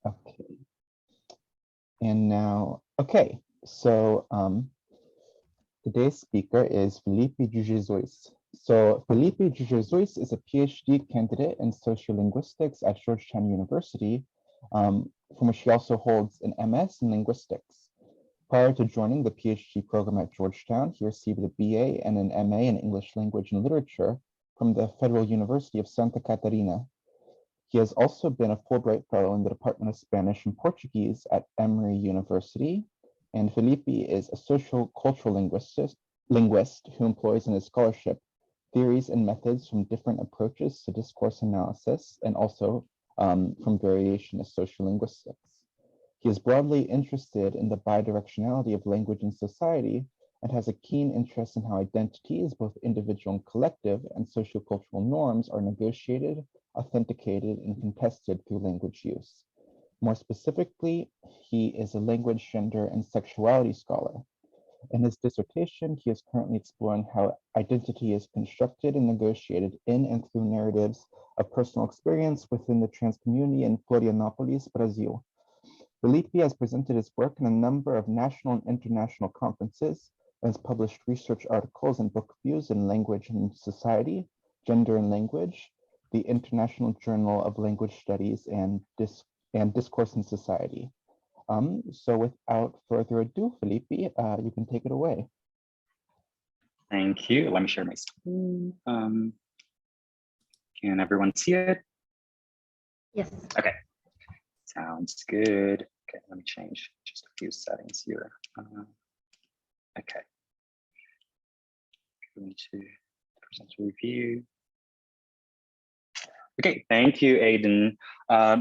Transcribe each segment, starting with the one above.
Okay. And now, okay, so today's speaker is Felipe Jujezois. So Felipe Jujezois is a PhD candidate in sociolinguistics at Georgetown University, from which he also holds an MS in linguistics. Prior to joining the PhD program at Georgetown, he received a BA and an MA in English Language and Literature from the Federal University of Santa Catarina. He has also been a Fulbright Fellow in the Department of Spanish and Portuguese at Emory University. And Felipe is a social cultural linguist who employs in his scholarship theories and methods from different approaches to discourse analysis and also from variation of sociolinguistics. He is broadly interested in the bidirectionality of language and society and has a keen interest in how identities, both individual and collective, and sociocultural norms are negotiated, authenticated, and contested through language use. More specifically, he is a language, gender, and sexuality scholar. In his dissertation, he is currently exploring how identity is constructed and negotiated in and through narratives of personal experience within the trans community in Florianópolis, Brazil. Felipe has presented his work in a number of national and international conferences and has published research articles and book reviews in Language and Society, Gender and Language, the International Journal of Language Studies, and Discourse in Society. So without further ado, Felipe, you can take it away. Thank you. Let me share my screen. Can everyone see it? Yes. Okay. Sounds good. Okay, let me change just a few settings here. Okay. Going to present review. Okay, thank you, Aidan.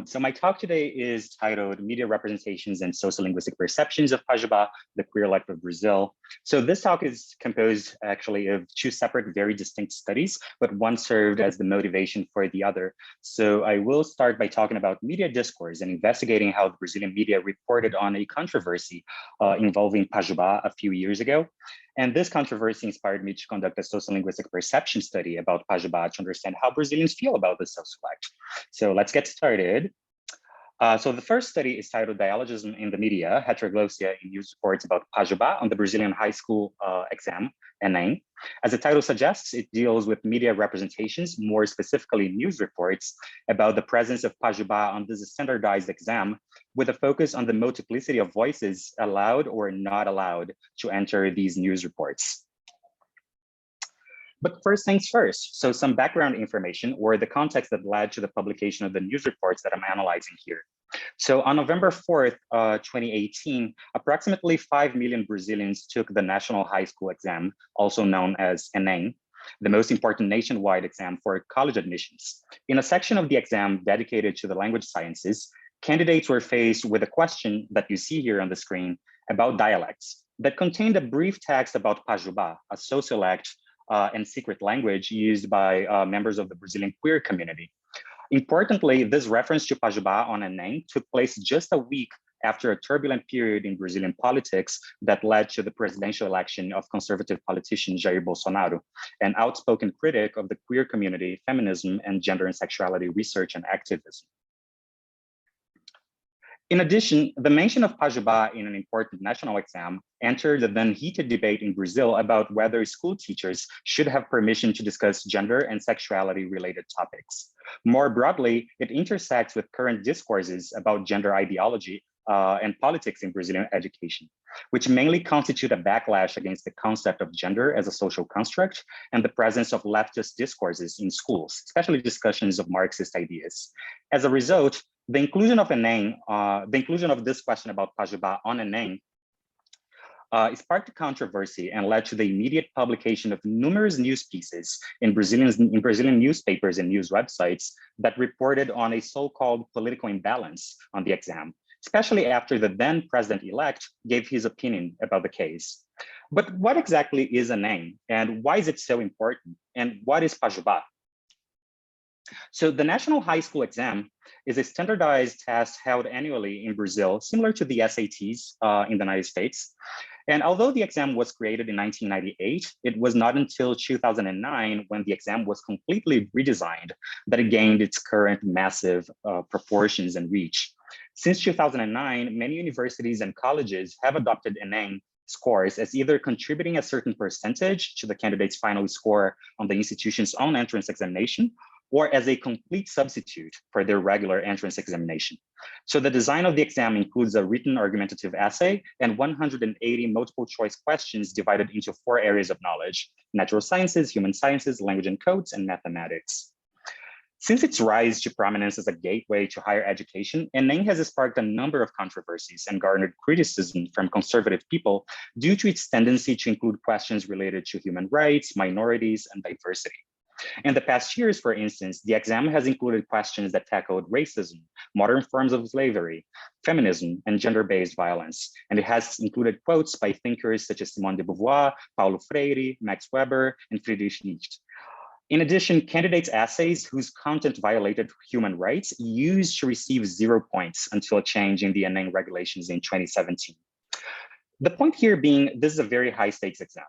So my talk today is titled Media Representations and Sociolinguistic Perceptions of Pajubá, the queerlect of Brazil. So this talk is composed actually of two separate, very distinct studies, but one served as the motivation for the other. So I will start by talking about media discourse and investigating how the Brazilian media reported on a controversy involving Pajubá a few years ago. And this controversy inspired me to conduct a sociolinguistic perception study about Pajubá to understand how Brazilians feel about the sociolect. So let's get started. So the first study is titled Dialogism in the Media, Heteroglossia in News Reports about Pajubá on the Brazilian High School exam, ENEM. As the title suggests, it deals with media representations, more specifically news reports, about the presence of Pajubá on this standardized exam, with a focus on the multiplicity of voices allowed or not allowed to enter these news reports. But first things first, so some background information or the context that led to the publication of the news reports that I'm analyzing here. So on November 4th, 2018, approximately 5 million Brazilians took the National High School exam, also known as ENEM, the most important nationwide exam for college admissions. In a section of the exam dedicated to the language sciences, candidates were faced with a question that you see here on the screen about dialects that contained a brief text about Pajubá, a sociolect and secret language used by members of the Brazilian queer community. Importantly, this reference to Pajubá on ENEM took place just a week after a turbulent period in Brazilian politics that led to the presidential election of conservative politician Jair Bolsonaro, an outspoken critic of the queer community, feminism, and gender and sexuality research and activism. In addition, the mention of Pajubá in an important national exam entered the then heated debate in Brazil about whether school teachers should have permission to discuss gender and sexuality related topics. More broadly, it intersects with current discourses about gender ideology and politics in Brazilian education, which mainly constitute a backlash against the concept of gender as a social construct and the presence of leftist discourses in schools, especially discussions of Marxist ideas. As a result, the inclusion of this question about Pajubá on ENEM sparked controversy and led to the immediate publication of numerous news pieces in Brazilian newspapers and news websites that reported on a so-called political imbalance on the exam, especially after the then president-elect gave his opinion about the case. But what exactly is ENEM, and why is it so important, and what is Pajubá? So the National High School exam is a standardized test held annually in Brazil, similar to the SATs in the United States. And although the exam was created in 1998, it was not until 2009 when the exam was completely redesigned that it gained its current massive proportions and reach. Since 2009, many universities and colleges have adopted ENEM scores as either contributing a certain percentage to the candidate's final score on the institution's own entrance examination, or as a complete substitute for their regular entrance examination. So the design of the exam includes a written argumentative essay and 180 multiple choice questions divided into 4 areas of knowledge: natural sciences, human sciences, language and codes, and mathematics. Since its rise to prominence as a gateway to higher education, ENEM has sparked a number of controversies and garnered criticism from conservative people due to its tendency to include questions related to human rights, minorities, and diversity. In the past years, for instance, the exam has included questions that tackled racism, modern forms of slavery, feminism, and gender-based violence. And it has included quotes by thinkers such as Simone de Beauvoir, Paulo Freire, Max Weber, and Friedrich Nietzsche. In addition, candidates' essays whose content violated human rights used to receive 0 points until a change in the ENEM regulations in 2017. The point here being, this is a very high stakes exam,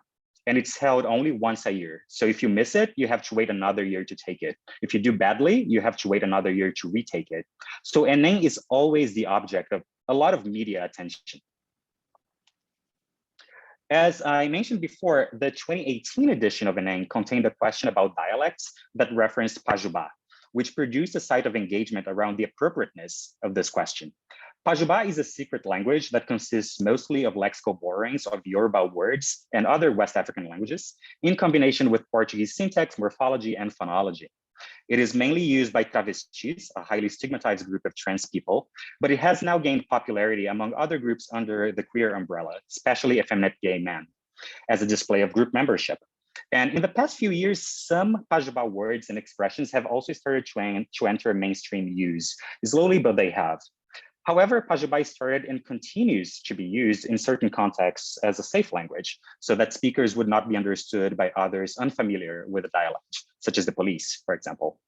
and it's held only once a year. So if you miss it, you have to wait another year to take it. If you do badly, you have to wait another year to retake it. So ENEM is always the object of a lot of media attention. As I mentioned before, the 2018 edition of ENEM contained a question about dialects that referenced Pajubá, which produced a site of engagement around the appropriateness of this question. Pajubá is a secret language that consists mostly of lexical borrowings of Yoruba words and other West African languages, in combination with Portuguese syntax, morphology, and phonology. It is mainly used by travestis, a highly stigmatized group of trans people, but it has now gained popularity among other groups under the queer umbrella, especially effeminate gay men, as a display of group membership. And in the past few years, some Pajubá words and expressions have also started to enter mainstream use, slowly, but they have. However, Pajubá started and continues to be used in certain contexts as a safe language, so that speakers would not be understood by others unfamiliar with the dialect, such as the police, for example.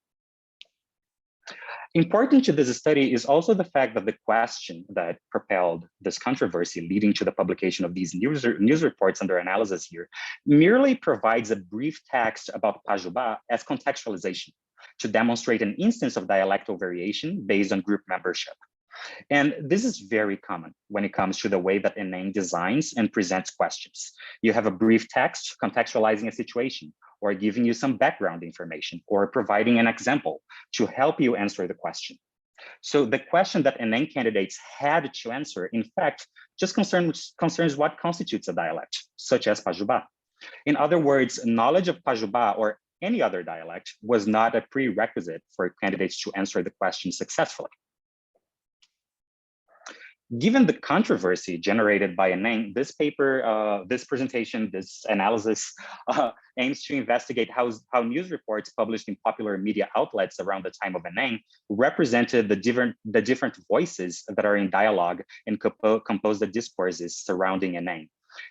Important to this study is also the fact that the question that propelled this controversy leading to the publication of these news reports under analysis here merely provides a brief text about Pajubá as contextualization to demonstrate an instance of dialectal variation based on group membership. And this is very common when it comes to the way that ENEM designs and presents questions. You have a brief text contextualizing a situation, or giving you some background information, or providing an example to help you answer the question. So the question that ENEM candidates had to answer, in fact, just concerns what constitutes a dialect, such as Pajubá. In other words, knowledge of Pajubá or any other dialect was not a prerequisite for candidates to answer the question successfully. Given the controversy generated by ENEM, this paper, this presentation, this analysis aims to investigate how news reports published in popular media outlets around the time of ENEM represented the different voices that are in dialogue and compose the discourses surrounding ENEM.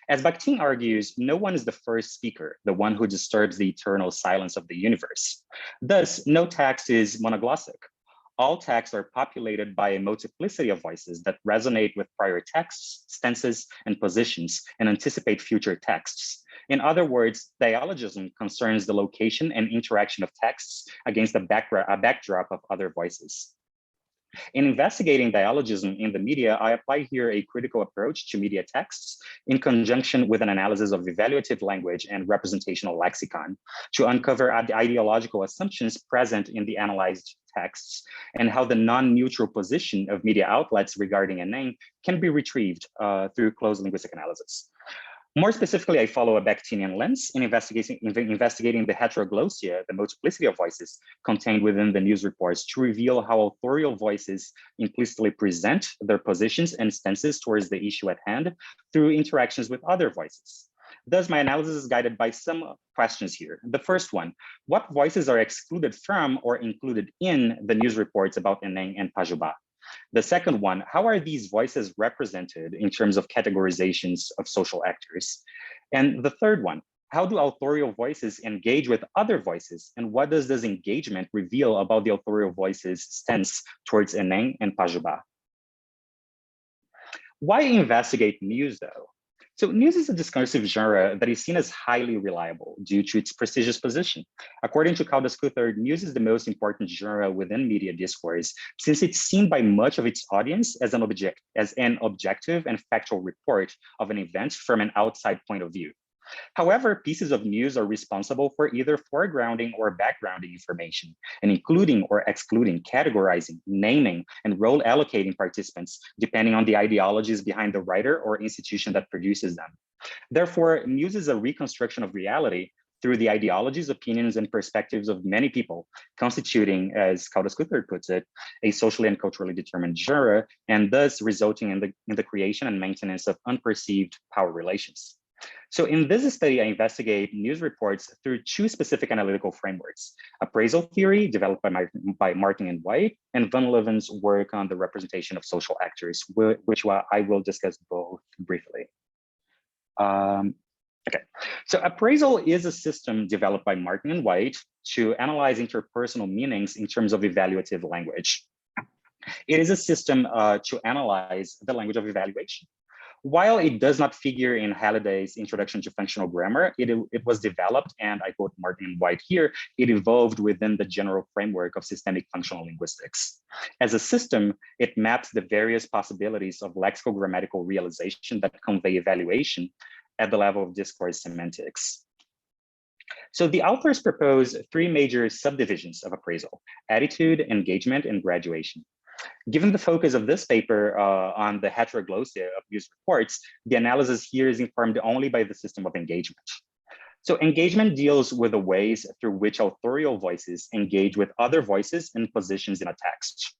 As Bakhtin argues, no one is the first speaker, the one who disturbs the eternal silence of the universe. Thus, no text is monoglossic. All texts are populated by a multiplicity of voices that resonate with prior texts, stances, and positions, and anticipate future texts. In other words, dialogism concerns the location and interaction of texts against a backdrop of other voices. In investigating dialogism in the media, I apply here a critical approach to media texts in conjunction with an analysis of evaluative language and representational lexicon to uncover the ideological assumptions present in the analyzed texts and how the non-neutral position of media outlets regarding ENEM can be retrieved through close linguistic analysis. More specifically, I follow a Bakhtinian lens in investigating the heteroglossia, the multiplicity of voices contained within the news reports, to reveal how authorial voices implicitly present their positions and stances towards the issue at hand through interactions with other voices. Thus, my analysis is guided by some questions here. The first one, what voices are excluded from or included in the news reports about ENEM and Pajubá? The second one, how are these voices represented in terms of categorizations of social actors? And the third one, how do authorial voices engage with other voices? And what does this engagement reveal about the authorial voices' stance towards ENEM and Pajubá? Why investigate news though? So news is a discursive genre that is seen as highly reliable due to its prestigious position. According to Caldas Cuthard, news is the most important genre within media discourse, since it's seen by much of its audience as an objective and factual report of an event from an outside point of view. However, pieces of news are responsible for either foregrounding or backgrounding information, and including or excluding, categorizing, naming, and role allocating participants, depending on the ideologies behind the writer or institution that produces them. Therefore, news is a reconstruction of reality through the ideologies, opinions, and perspectives of many people, constituting, as Caldas Cuthard puts it, a socially and culturally determined genre, and thus resulting in the creation and maintenance of unperceived power relations. So in this study, I investigate news reports through two specific analytical frameworks: appraisal theory, developed by Martin and White, and Van Leeuwen's work on the representation of social actors, which I will discuss both briefly. Okay, so appraisal is a system developed by Martin and White to analyze interpersonal meanings in terms of evaluative language. It is a system to analyze the language of evaluation. While it does not figure in Halliday's Introduction to Functional Grammar, it was developed, and I quote Martin and White here, it evolved within the general framework of systemic functional linguistics. As a system, it maps the various possibilities of lexicogrammatical realization that convey evaluation at the level of discourse semantics. So the authors propose three major subdivisions of appraisal: attitude, engagement, and graduation. Given the focus of this paper on the heteroglossia of news reports, the analysis here is informed only by the system of engagement. So engagement deals with the ways through which authorial voices engage with other voices and positions in a text.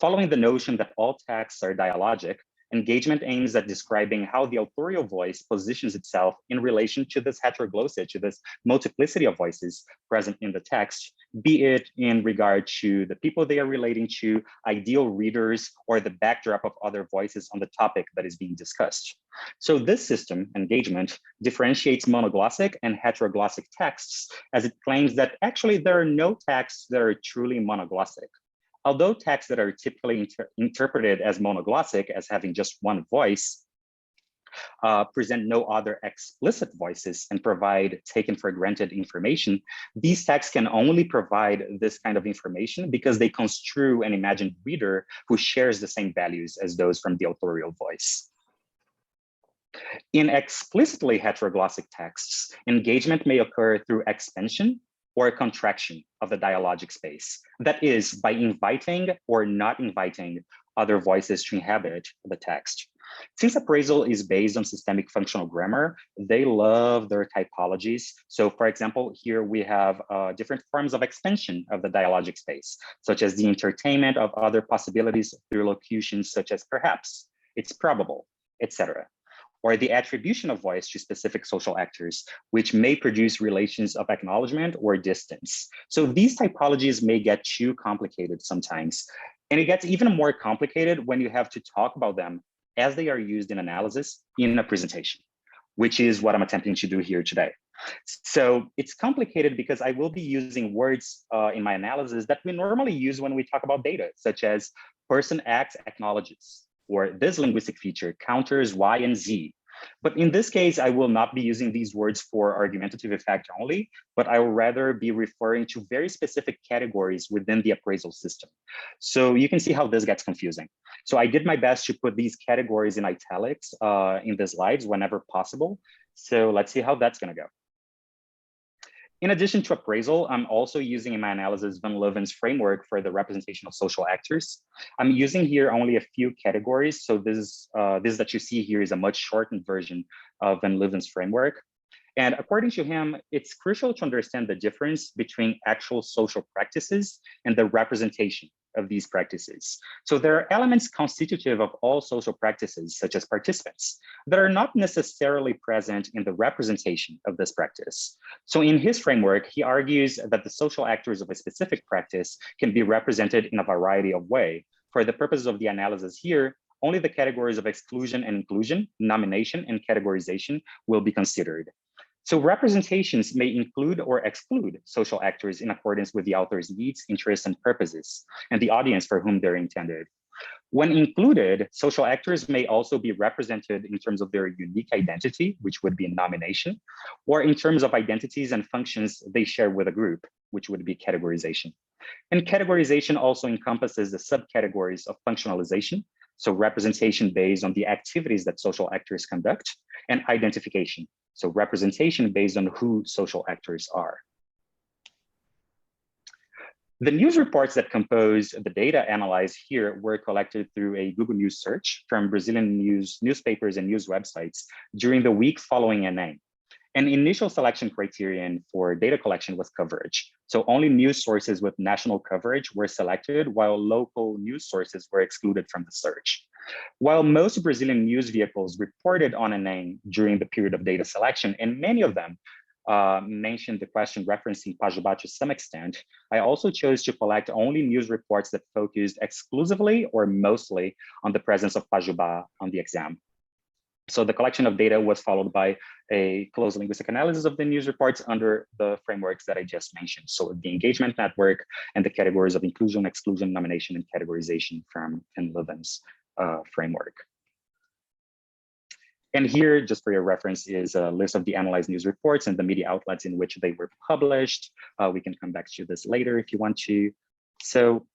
Following the notion that all texts are dialogic, engagement aims at describing how the authorial voice positions itself in relation to this heteroglossia, to this multiplicity of voices present in the text, be it in regard to the people they are relating to, ideal readers, or the backdrop of other voices on the topic that is being discussed. So this system, engagement, differentiates monoglossic and heteroglossic texts, as it claims that actually there are no texts that are truly monoglossic. Although texts that are typically interpreted as monoglossic, as having just one voice, present no other explicit voices and provide taken for granted information, these texts can only provide this kind of information because they construe an imagined reader who shares the same values as those from the authorial voice. In explicitly heteroglossic texts, engagement may occur through expansion or a contraction of the dialogic space. That is, by inviting or not inviting other voices to inhabit the text. Since appraisal is based on systemic functional grammar, they love their typologies. So for example, here we have different forms of expansion of the dialogic space, such as the entertainment of other possibilities through locutions such as perhaps, it's probable, etc. Or the attribution of voice to specific social actors, which may produce relations of acknowledgement or distance. So these typologies may get too complicated sometimes. And it gets even more complicated when you have to talk about them as they are used in analysis in a presentation, which is what I'm attempting to do here today. So it's complicated because I will be using words in my analysis that we normally use when we talk about data, such as person X acknowledges, or this linguistic feature counters Y and Z. But in this case, I will not be using these words for argumentative effect only, but I will rather be referring to very specific categories within the appraisal system. So you can see how this gets confusing. So I did my best to put these categories in italics in the slides whenever possible. So let's see how that's going to go. In addition to appraisal, I'm also using in my analysis Van Leeuwen's framework for the representation of social actors. I'm using here only a few categories. So this that you see here is a much shortened version of Van Leeuwen's framework. And according to him, it's crucial to understand the difference between actual social practices and the representation of these practices. So there are elements constitutive of all social practices, such as participants, that are not necessarily present in the representation of this practice. So in his framework, he argues that the social actors of a specific practice can be represented in a variety of ways. For the purposes of the analysis here, only the categories of exclusion and inclusion, nomination and categorization will be considered. So representations may include or exclude social actors in accordance with the author's needs, interests, and purposes, and the audience for whom they're intended. When included, social actors may also be represented in terms of their unique identity, which would be nomination, or in terms of identities and functions they share with a group, which would be categorization. And categorization also encompasses the subcategories of functionalization, so representation based on the activities that social actors conduct, and identification, so representation based on who social actors are. The news reports that compose the data analyzed here were collected through a Google News search from Brazilian newspapers and news websites during the week following a name. An initial selection criterion for data collection was coverage. So only news sources with national coverage were selected, while local news sources were excluded from the search. While most Brazilian news vehicles reported on a name during the period of data selection, and many of them mentioned the question referencing Pajubá to some extent, I also chose to collect only news reports that focused exclusively or mostly on the presence of Pajubá on the exam. So the collection of data was followed by a close linguistic analysis of the news reports under the frameworks that I just mentioned. So the engagement network and the categories of inclusion, exclusion, nomination, and categorization from Ken Levin's framework. And here, just for your reference, is a list of the analyzed news reports and the media outlets in which they were published. We can come back to this later if you want to. So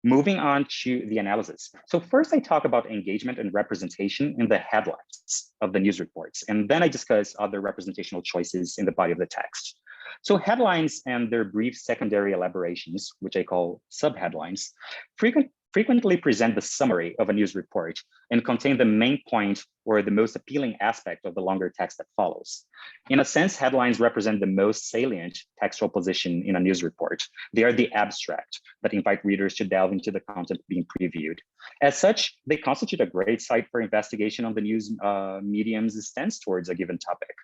moving on to the analysis. So first I talk about engagement and representation in the headlines of the news reports, and then I discuss other representational choices in the body of the text. So headlines and their brief secondary elaborations, which I call subheadlines, frequently present the summary of a news report and contain the main point or the most appealing aspect of the longer text that follows. In a sense, headlines represent the most salient textual position in a news report. They are the abstract that invite readers to delve into the content being previewed. As such, they constitute a great site for investigation on the news medium's stance towards a given topic.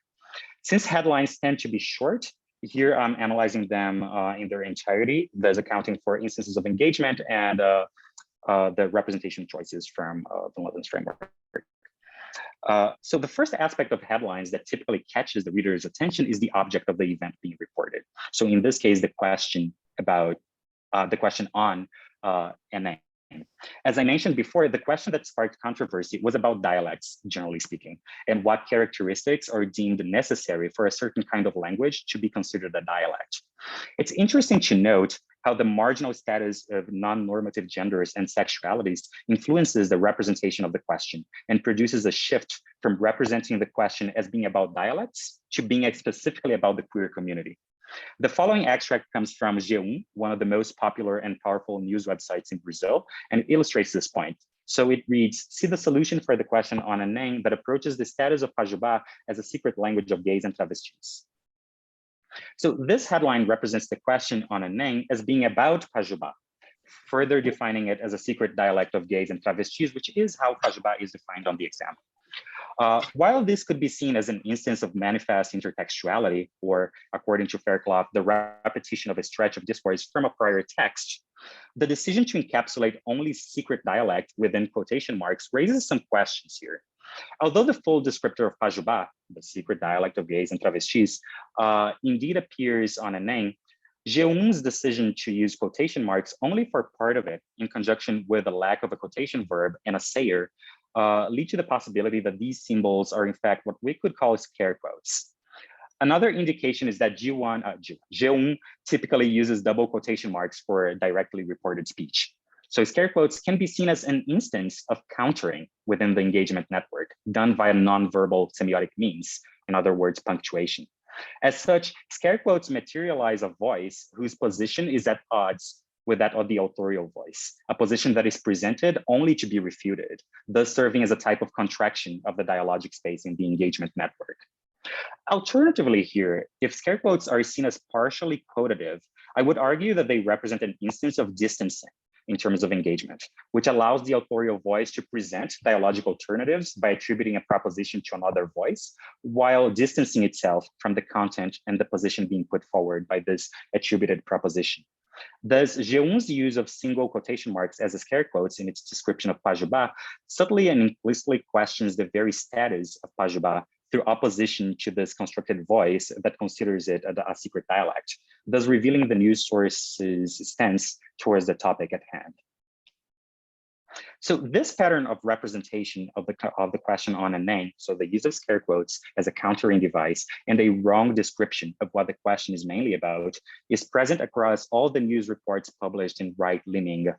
Since headlines tend to be short, here I'm analyzing them in their entirety, thus accounting for instances of engagement and the representation choices from the Levin's framework. So the first aspect of headlines that typically catches the reader's attention is the object of the event being reported. So in this case, the question about the question on NA. As I mentioned before, the question that sparked controversy was about dialects, generally speaking, and what characteristics are deemed necessary for a certain kind of language to be considered a dialect. It's interesting to note how the marginal status of non-normative genders and sexualities influences the representation of the question and produces a shift from representing the question as being about dialects to being specifically about the queer community. The following extract comes from G1, one of the most popular and powerful news websites in Brazil, and it illustrates this point. So it reads, see the solution for the question on a name that approaches the status of Pajubá as a secret language of gays and travestis. So this headline represents the question on a name as being about Pajubá, further defining it as a secret dialect of gays and travestis, which is how Pajubá is defined on the exam. While this could be seen as an instance of manifest intertextuality, or according to Fairclough, the repetition of a stretch of discourse from a prior text, the decision to encapsulate only secret dialect within quotation marks raises some questions here. Although the full descriptor of Pajubá, the secret dialect of gays and travestis, indeed appears on a name, G1's decision to use quotation marks only for part of it, in conjunction with the lack of a quotation verb and a sayer, lead to the possibility that these symbols are in fact what we could call scare quotes. Another indication is that G1 typically uses double quotation marks for directly reported speech. So scare quotes can be seen as an instance of countering within the engagement network, done via non-verbal semiotic means, in other words, punctuation. As such, scare quotes materialize a voice whose position is at odds with that of the authorial voice, a position that is presented only to be refuted, thus serving as a type of contraction of the dialogic space in the engagement network. Alternatively here, if scare quotes are seen as partially quotative, I would argue that they represent an instance of distancing in terms of engagement, which allows the authorial voice to present dialogic alternatives by attributing a proposition to another voice, while distancing itself from the content and the position being put forward by this attributed proposition. Thus, G1's use of single quotation marks as scare quotes in its description of Pajubá subtly and implicitly questions the very status of Pajubá through opposition to this constructed voice that considers it a secret dialect, thus revealing the news source's stance towards the topic at hand. So this pattern of representation of the question on a name, so the use of scare quotes as a countering device and a wrong description of what the question is mainly about, is present across all the news reports published in right-leaning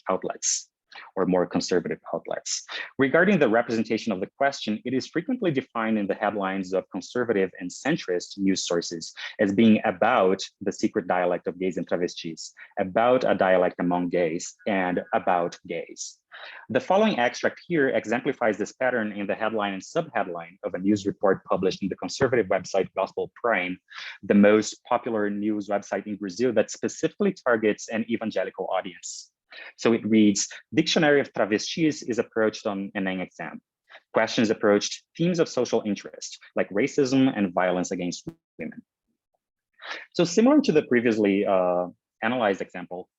outlets or more conservative outlets. Regarding the representation of the question, it is frequently defined in the headlines of conservative and centrist news sources as being about the secret dialect of gays and travestis, about a dialect among gays, and about gays. The following extract here exemplifies this pattern in the headline and subheadline of a news report published in the conservative website Gospel Prime, the most popular news website in Brazil that specifically targets an evangelical audience. So it reads, Dictionary of Travestis is approached on an Enem exam. Questions approached themes of social interest, like racism and violence against women. So similar to the previously analyzed example,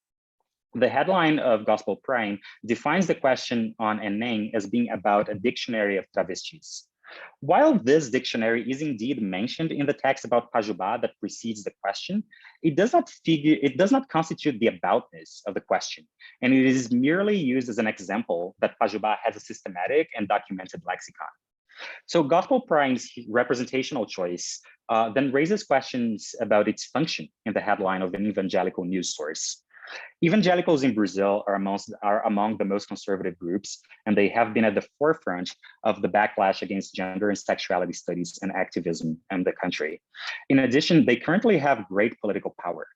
the headline of Gospel Prime defines the question on Enem as being about a dictionary of travestis. While this dictionary is indeed mentioned in the text about Pajubá that precedes the question, it does not constitute the aboutness of the question, and it is merely used as an example that Pajubá has a systematic and documented lexicon. So Gospel Prime's representational choice then raises questions about its function in the headline of an evangelical news source. Evangelicals in Brazil are among the most conservative groups, and they have been at the forefront of the backlash against gender and sexuality studies and activism in the country. In addition, they currently have great political power.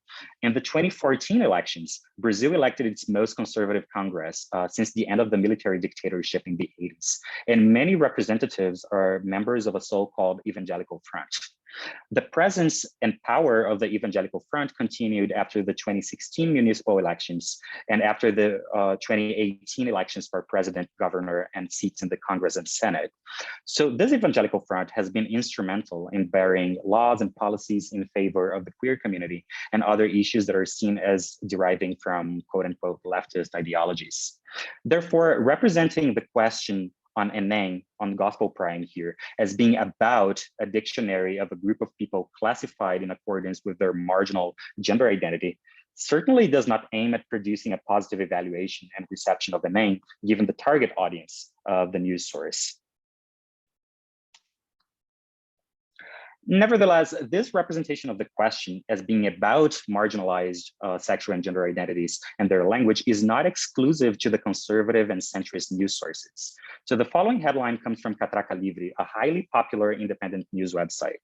In the 2014 elections, Brazil elected its most conservative Congress since the end of the military dictatorship in the 80s, and many representatives are members of a so-called evangelical front. The presence and power of the Evangelical Front continued after the 2016 municipal elections and after the 2018 elections for president, governor, and seats in the Congress and Senate. So this Evangelical Front has been instrumental in bearing laws and policies in favor of the queer community and other issues that are seen as deriving from quote unquote leftist ideologies. Therefore, representing the question on Enem, on Gospel Prime here, as being about a dictionary of a group of people classified in accordance with their marginal gender identity, certainly does not aim at producing a positive evaluation and reception of Enem, given the target audience of the news source. Nevertheless, this representation of the question as being about marginalized sexual and gender identities and their language is not exclusive to the conservative and centrist news sources. So the following headline comes from Catraca Livre, a highly popular independent news website.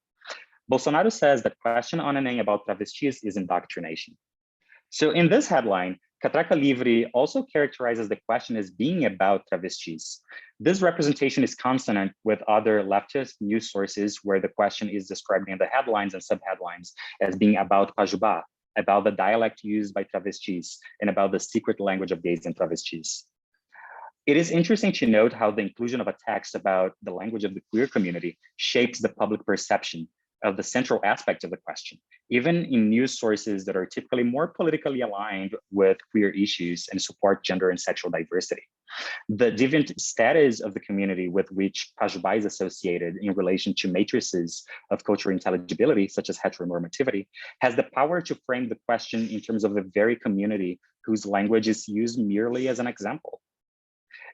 Bolsonaro says that question on Enem about travestis is indoctrination. So in this headline, Catraca Livre also characterizes the question as being about travestis. This representation is consonant with other leftist news sources where the question is described in the headlines and subheadlines as being about Pajubá, about the dialect used by travestis, and about the secret language of gays and travestis. It is interesting to note how the inclusion of a text about the language of the queer community shapes the public perception of the central aspect of the question, even in news sources that are typically more politically aligned with queer issues and support gender and sexual diversity. The deviant status of the community with which Pajubá is associated in relation to matrices of cultural intelligibility, such as heteronormativity, has the power to frame the question in terms of the very community whose language is used merely as an example.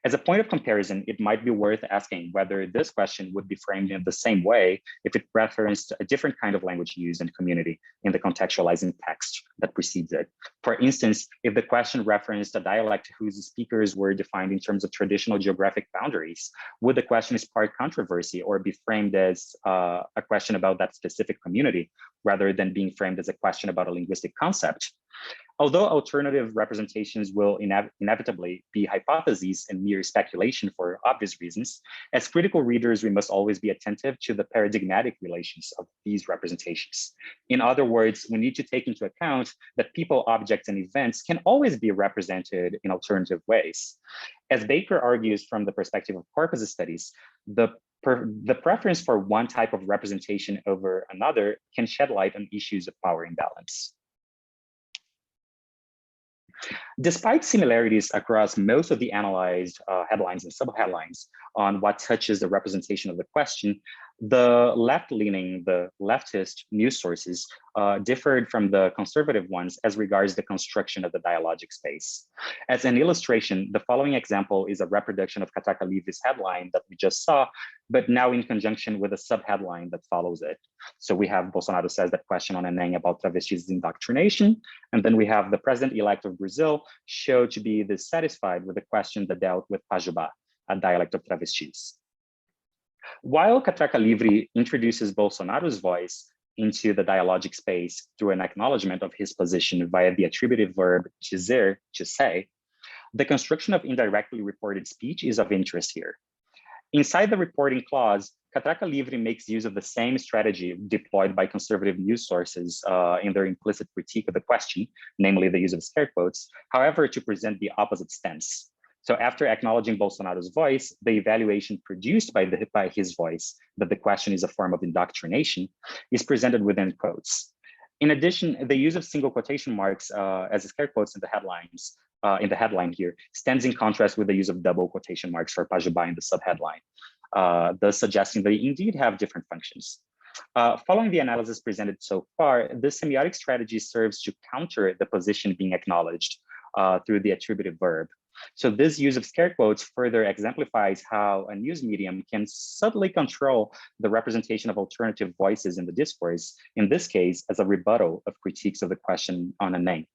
As a point of comparison, it might be worth asking whether this question would be framed in the same way if it referenced a different kind of language used in community in the contextualizing text that precedes it. For instance, if the question referenced a dialect whose speakers were defined in terms of traditional geographic boundaries, would the question spark controversy or be framed as a question about that specific community rather than being framed as a question about a linguistic concept? Although alternative representations will inevitably be hypotheses and mere speculation for obvious reasons, as critical readers, we must always be attentive to the paradigmatic relations of these representations. In other words, we need to take into account that people, objects, and events can always be represented in alternative ways. As Baker argues from the perspective of corpus studies, the preference for one type of representation over another can shed light on issues of power imbalance. Despite similarities across most of the analyzed headlines and subheadlines on what touches the representation of the question, the left-leaning, the leftist news sources differed from the conservative ones as regards the construction of the dialogic space. As an illustration, the following example is a reproduction of Catraca Livre's headline that we just saw, but now in conjunction with a subheadline that follows it. So we have Bolsonaro says that question on Enem about travestis indoctrination, and then we have the president-elect of Brazil showed to be dissatisfied with the question that dealt with Pajubá, a dialect of travestis. While Catraca Livre introduces Bolsonaro's voice into the dialogic space through an acknowledgement of his position via the attributive verb dizer, to say, the construction of indirectly reported speech is of interest here. Inside the reporting clause, Catraca Livre makes use of the same strategy deployed by conservative news sources in their implicit critique of the question, namely the use of scare quotes, however, to present the opposite stance. So after acknowledging Bolsonaro's voice, the evaluation produced by his voice, that the question is a form of indoctrination, is presented within quotes. In addition, the use of single quotation marks as scare quotes in the headline here, stands in contrast with the use of double quotation marks for Pajubá in the subheadline, thus suggesting they indeed have different functions. Following the analysis presented so far, this semiotic strategy serves to counter the position being acknowledged through the attributive verb. So this use of scare quotes further exemplifies how a news medium can subtly control the representation of alternative voices in the discourse, in this case, as a rebuttal of critiques of the question on a name.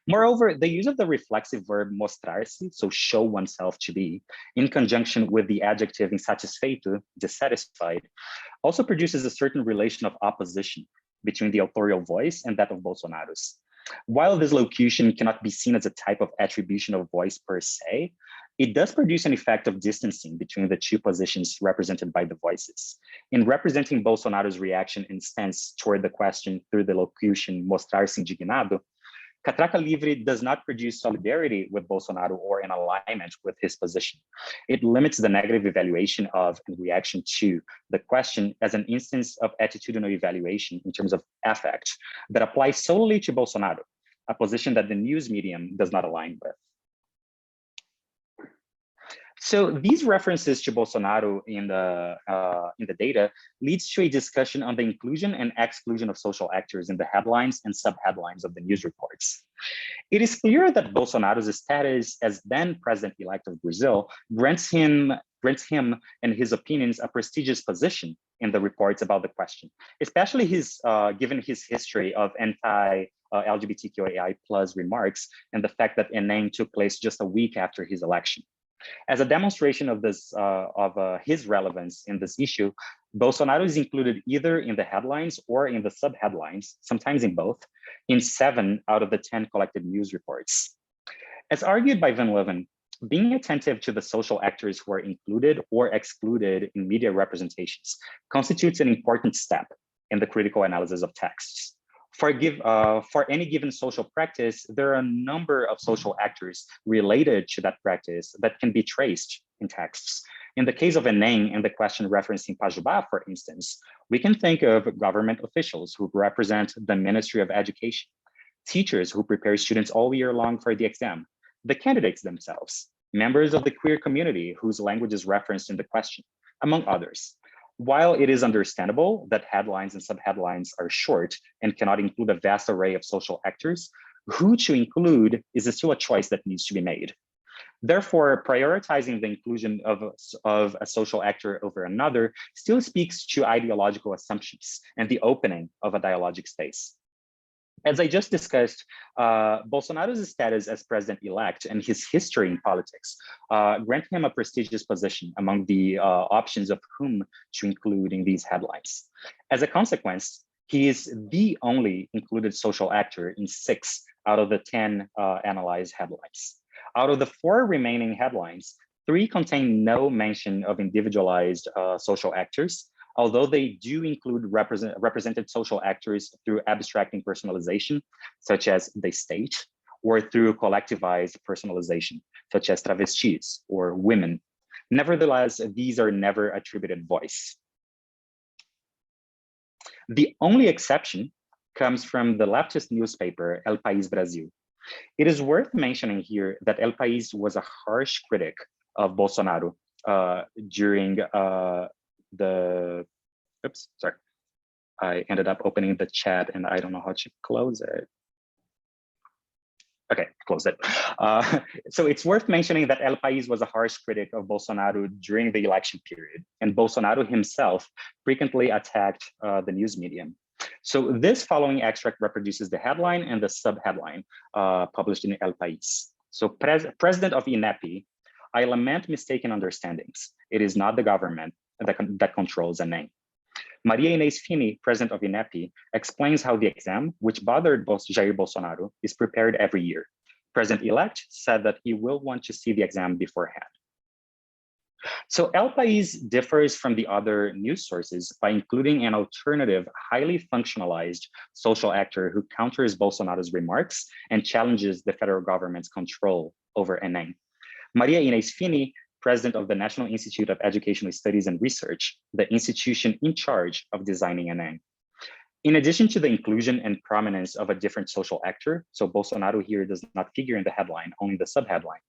Moreover, the use of the reflexive verb mostrar-se, so show oneself to be, in conjunction with the adjective insatisfeito, dissatisfied, also produces a certain relation of opposition between the authorial voice and that of Bolsonaro's. While this locution cannot be seen as a type of attribution of voice per se, it does produce an effect of distancing between the two positions represented by the voices. In representing Bolsonaro's reaction and stance toward the question through the locution mostrar-se indignado, Catraca Livre does not produce solidarity with Bolsonaro or an alignment with his position. It limits the negative evaluation of and reaction to the question as an instance of attitudinal evaluation in terms of affect that applies solely to Bolsonaro, a position that the news medium does not align with. So these references to Bolsonaro in the data leads to a discussion on the inclusion and exclusion of social actors in the headlines and subheadlines of the news reports. It is clear that Bolsonaro's status as then president-elect of Brazil grants him and his opinions a prestigious position in the reports about the question, especially given his history of anti-LGBTQIA+ remarks and the fact that Enem took place just a week after his election. As a demonstration of his relevance in this issue, Bolsonaro is included either in the headlines or in the subheadlines, sometimes in both, in 7 out of the 10 collected news reports. As argued by Van Leeuwen, being attentive to the social actors who are included or excluded in media representations constitutes an important step in the critical analysis of texts. For any given social practice, there are a number of social actors related to that practice that can be traced in texts. In the case of Enem and the question referencing Pajubá, for instance, we can think of government officials who represent the Ministry of Education, teachers who prepare students all year long for the exam, the candidates themselves, members of the queer community whose language is referenced in the question, among others. While it is understandable that headlines and subheadlines are short and cannot include a vast array of social actors, who to include is still a choice that needs to be made. Therefore, prioritizing the inclusion of a social actor over another still speaks to ideological assumptions and the opening of a dialogic space. As I just discussed, Bolsonaro's status as president-elect and his history in politics grant him a prestigious position among the options of whom to include in these headlines. As a consequence, he is the only included social actor in 6 out of the 10 analyzed headlines. Out of the 4 remaining headlines, 3 contain no mention of individualized social actors, although they do include represented social actors through abstracting personalization, such as the state, or through collectivized personalization, such as travestis or women. Nevertheless, these are never attributed voice. The only exception comes from the leftist newspaper El País Brasil. It is worth mentioning here that El País was a harsh critic of Bolsonaro during the, oops, sorry. I ended up opening the chat and I don't know how to close it. Okay, close it. So it's worth mentioning that El País was a harsh critic of Bolsonaro during the election period, and Bolsonaro himself frequently attacked the news medium. So this following extract reproduces the headline and the subheadline published in El País. So President of INEP, I lament mistaken understandings. It is not the government that controls a name. Maria Inês Fini, president of INEP, explains how the exam, which bothered Jair Bolsonaro, is prepared every year. President-elect said that he will want to see the exam beforehand. So El País differs from the other news sources by including an alternative, highly functionalized social actor who counters Bolsonaro's remarks and challenges the federal government's control over ENEM. Maria Inês Fini, president of the National Institute of Educational Studies and Research, the institution in charge of designing ENEM. In addition to the inclusion and prominence of a different social actor, so Bolsonaro here does not figure in the headline, only the subheadline,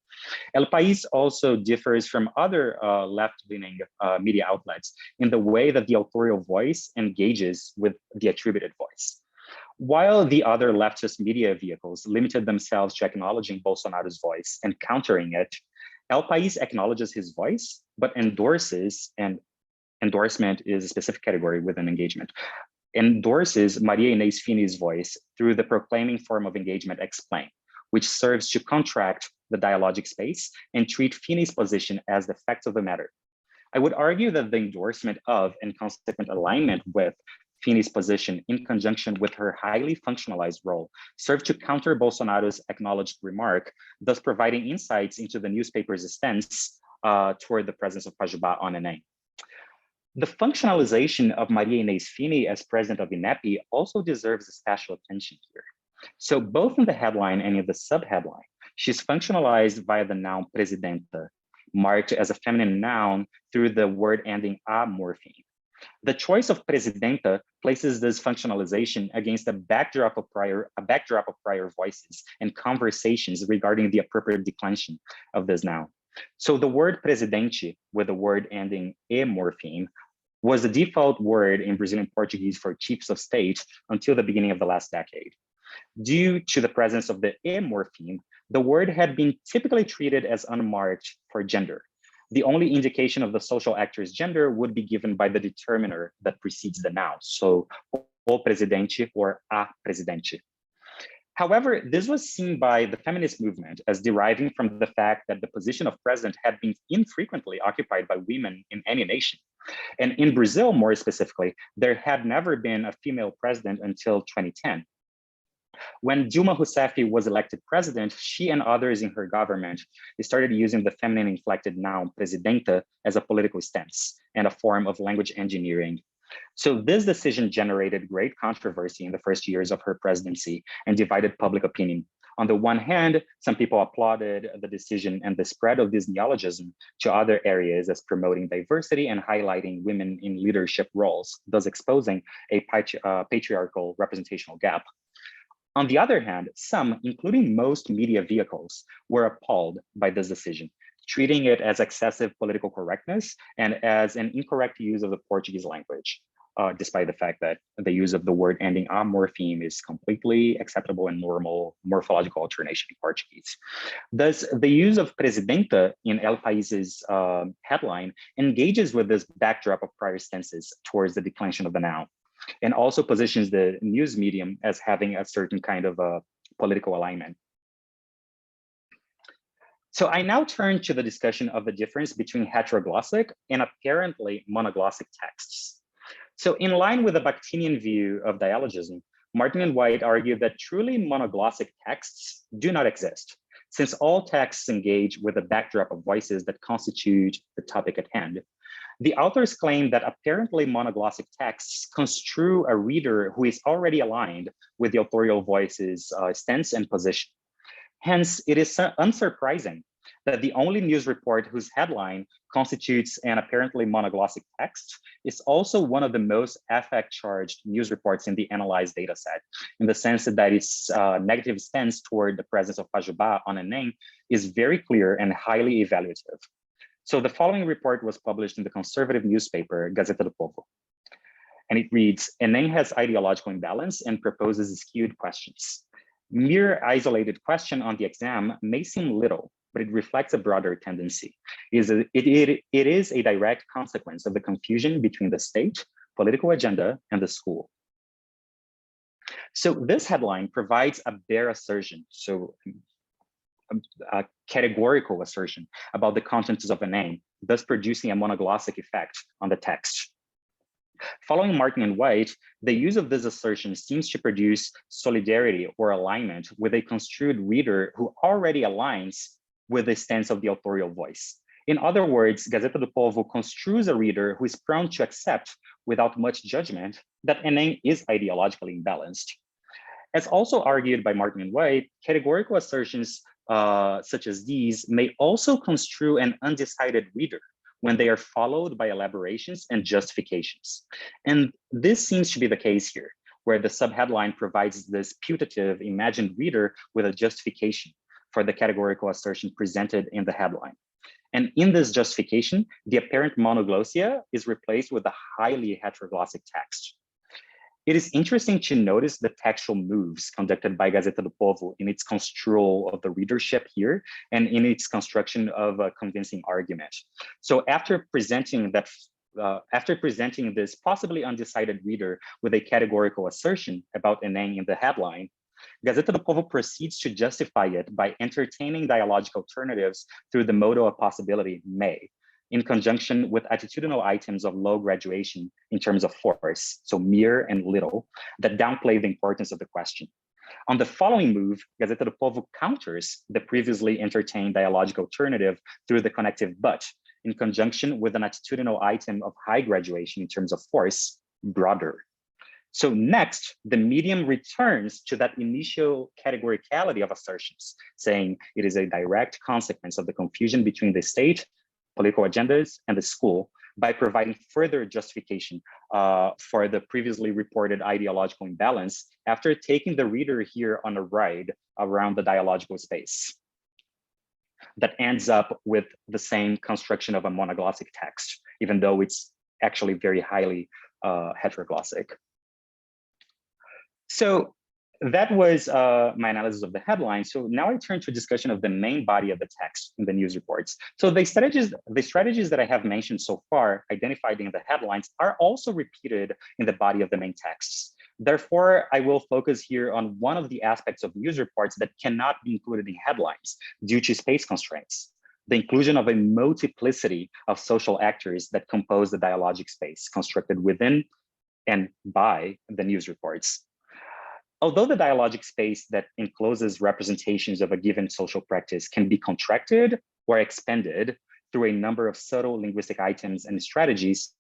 El País also differs from other left-leaning media outlets in the way that the authorial voice engages with the attributed voice. While the other leftist media vehicles limited themselves to acknowledging Bolsonaro's voice and countering it, El País acknowledges his voice, but endorses, and endorsement is a specific category within engagement, endorses Maria Inês Fini's voice through the proclaiming form of engagement Explain, which serves to contract the dialogic space and treat Fini's position as the fact of the matter. I would argue that the endorsement of and consequent alignment with Fini's position in conjunction with her highly functionalized role served to counter Bolsonaro's acknowledged remark, thus providing insights into the newspaper's stance toward the presence of Pajubá on ENEM. The functionalization of Maria Inês Fini as president of INEP also deserves special attention here. So both in the headline and in the subheadline, she's functionalized via the noun presidenta, marked as a feminine noun through the word ending a morpheme. The choice of presidenta places this functionalization against a backdrop of prior voices and conversations regarding the appropriate declension of this noun. So the word presidente with the word ending e morpheme was the default word in Brazilian Portuguese for chiefs of state until the beginning of the last decade. Due to the presence of the e morpheme, the word had been typically treated as unmarked for gender. The only indication of the social actor's gender would be given by the determiner that precedes the noun, so o presidente or a presidente. However, this was seen by the feminist movement as deriving from the fact that the position of president had been infrequently occupied by women in any nation. And in Brazil, more specifically, there had never been a female president until 2010. When Dilma Rousseff was elected president, she and others in her government started using the feminine inflected noun presidenta as a political stance and a form of language engineering. So this decision generated great controversy in the first years of her presidency and divided public opinion. On the one hand, some people applauded the decision and the spread of this neologism to other areas as promoting diversity and highlighting women in leadership roles, thus exposing a patriarchal representational gap. On the other hand, some, including most media vehicles, were appalled by this decision, treating it as excessive political correctness and as an incorrect use of the Portuguese language, despite the fact that the use of the word ending a morpheme is completely acceptable and normal morphological alternation in Portuguese. Thus, the use of presidenta in El País's headline engages with this backdrop of prior stances towards the declension of the noun, and also positions the news medium as having a certain kind of political alignment. So I now turn to the discussion of the difference between heteroglossic and apparently monoglossic texts. So in line with the Bakhtinian view of dialogism, Martin and White argue that truly monoglossic texts do not exist, since all texts engage with a backdrop of voices that constitute the topic at hand. The authors claim that apparently monoglossic texts construe a reader who is already aligned with the authorial voice's stance and position. Hence, it is unsurprising that the only news report whose headline constitutes an apparently monoglossic text is also one of the most affect-charged news reports in the analyzed data set, in the sense that its negative stance toward the presence of Pajubá on a name is very clear and highly evaluative. So the following report was published in the conservative newspaper, Gazeta do Povo. And it reads, Enem has ideological imbalance and proposes skewed questions. Mere isolated question on the exam may seem little, but it reflects a broader tendency. It is a direct consequence of the confusion between the state, political agenda, and the school. So this headline provides a bare assertion, so a categorical assertion about the contents of a name, thus producing a monoglossic effect on the text. Following Martin and White, the use of this assertion seems to produce solidarity or alignment with a construed reader who already aligns with the stance of the authorial voice. In other words, Gazeta do Povo construes a reader who is prone to accept, without much judgment, that Enem is ideologically imbalanced. As also argued by Martin and White, categorical assertions such as these may also construe an undecided reader when they are followed by elaborations and justifications. And this seems to be the case here, where the subheadline provides this putative imagined reader with a justification for the categorical assertion presented in the headline. And in this justification, the apparent monoglossia is replaced with a highly heteroglossic text. It is interesting to notice the textual moves conducted by Gazeta do Povo in its construal of the readership here and in its construction of a convincing argument. So after presenting this possibly undecided reader with a categorical assertion about Enem in the headline, Gazeta do Povo proceeds to justify it by entertaining dialogical alternatives through the modal of possibility may, in conjunction with attitudinal items of low graduation in terms of force, so mere and little, that downplay the importance of the question. On the following move, Gazeta do Povo counters the previously entertained dialogical alternative through the connective but, in conjunction with an attitudinal item of high graduation in terms of force, broader. So next, the medium returns to that initial categoricality of assertions, saying it is a direct consequence of the confusion between the state, political agendas, and the school by providing further justification for the previously reported ideological imbalance after taking the reader here on a ride around the dialogical space that ends up with the same construction of a monoglossic text, even though it's actually very highly heteroglossic. So that was my analysis of the headline. So now I turn to a discussion of the main body of the text in the news reports. So the strategies that I have mentioned so far, identified in the headlines, are also repeated in the body of the main texts. Therefore, I will focus here on one of the aspects of news reports that cannot be included in headlines due to space constraints: the inclusion of a multiplicity of social actors that compose the dialogic space constructed within and by the news reports. Although the dialogic space that encloses representations of a given social practice can be contracted or expanded through a number of subtle linguistic items and strategies,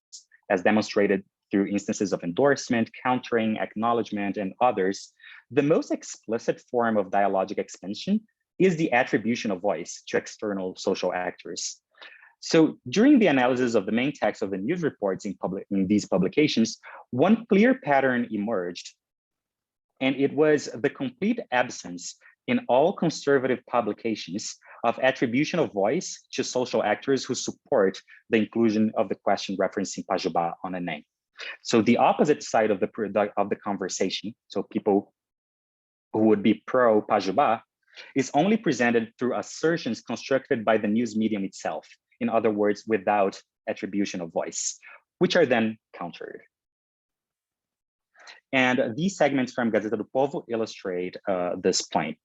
as demonstrated through instances of endorsement, countering, acknowledgement, and others, the most explicit form of dialogic expansion is the attribution of voice to external social actors. So during the analysis of the main text of the news reports in these publications, one clear pattern emerged, and it was the complete absence in all conservative publications of attribution of voice to social actors who support the inclusion of the question referencing Pajubá on a name. So the opposite side of the conversation, so people who would be pro Pajubá, is only presented through assertions constructed by the news medium itself. In other words, without attribution of voice, which are then countered. And these segments from Gazeta do Povo illustrate this point.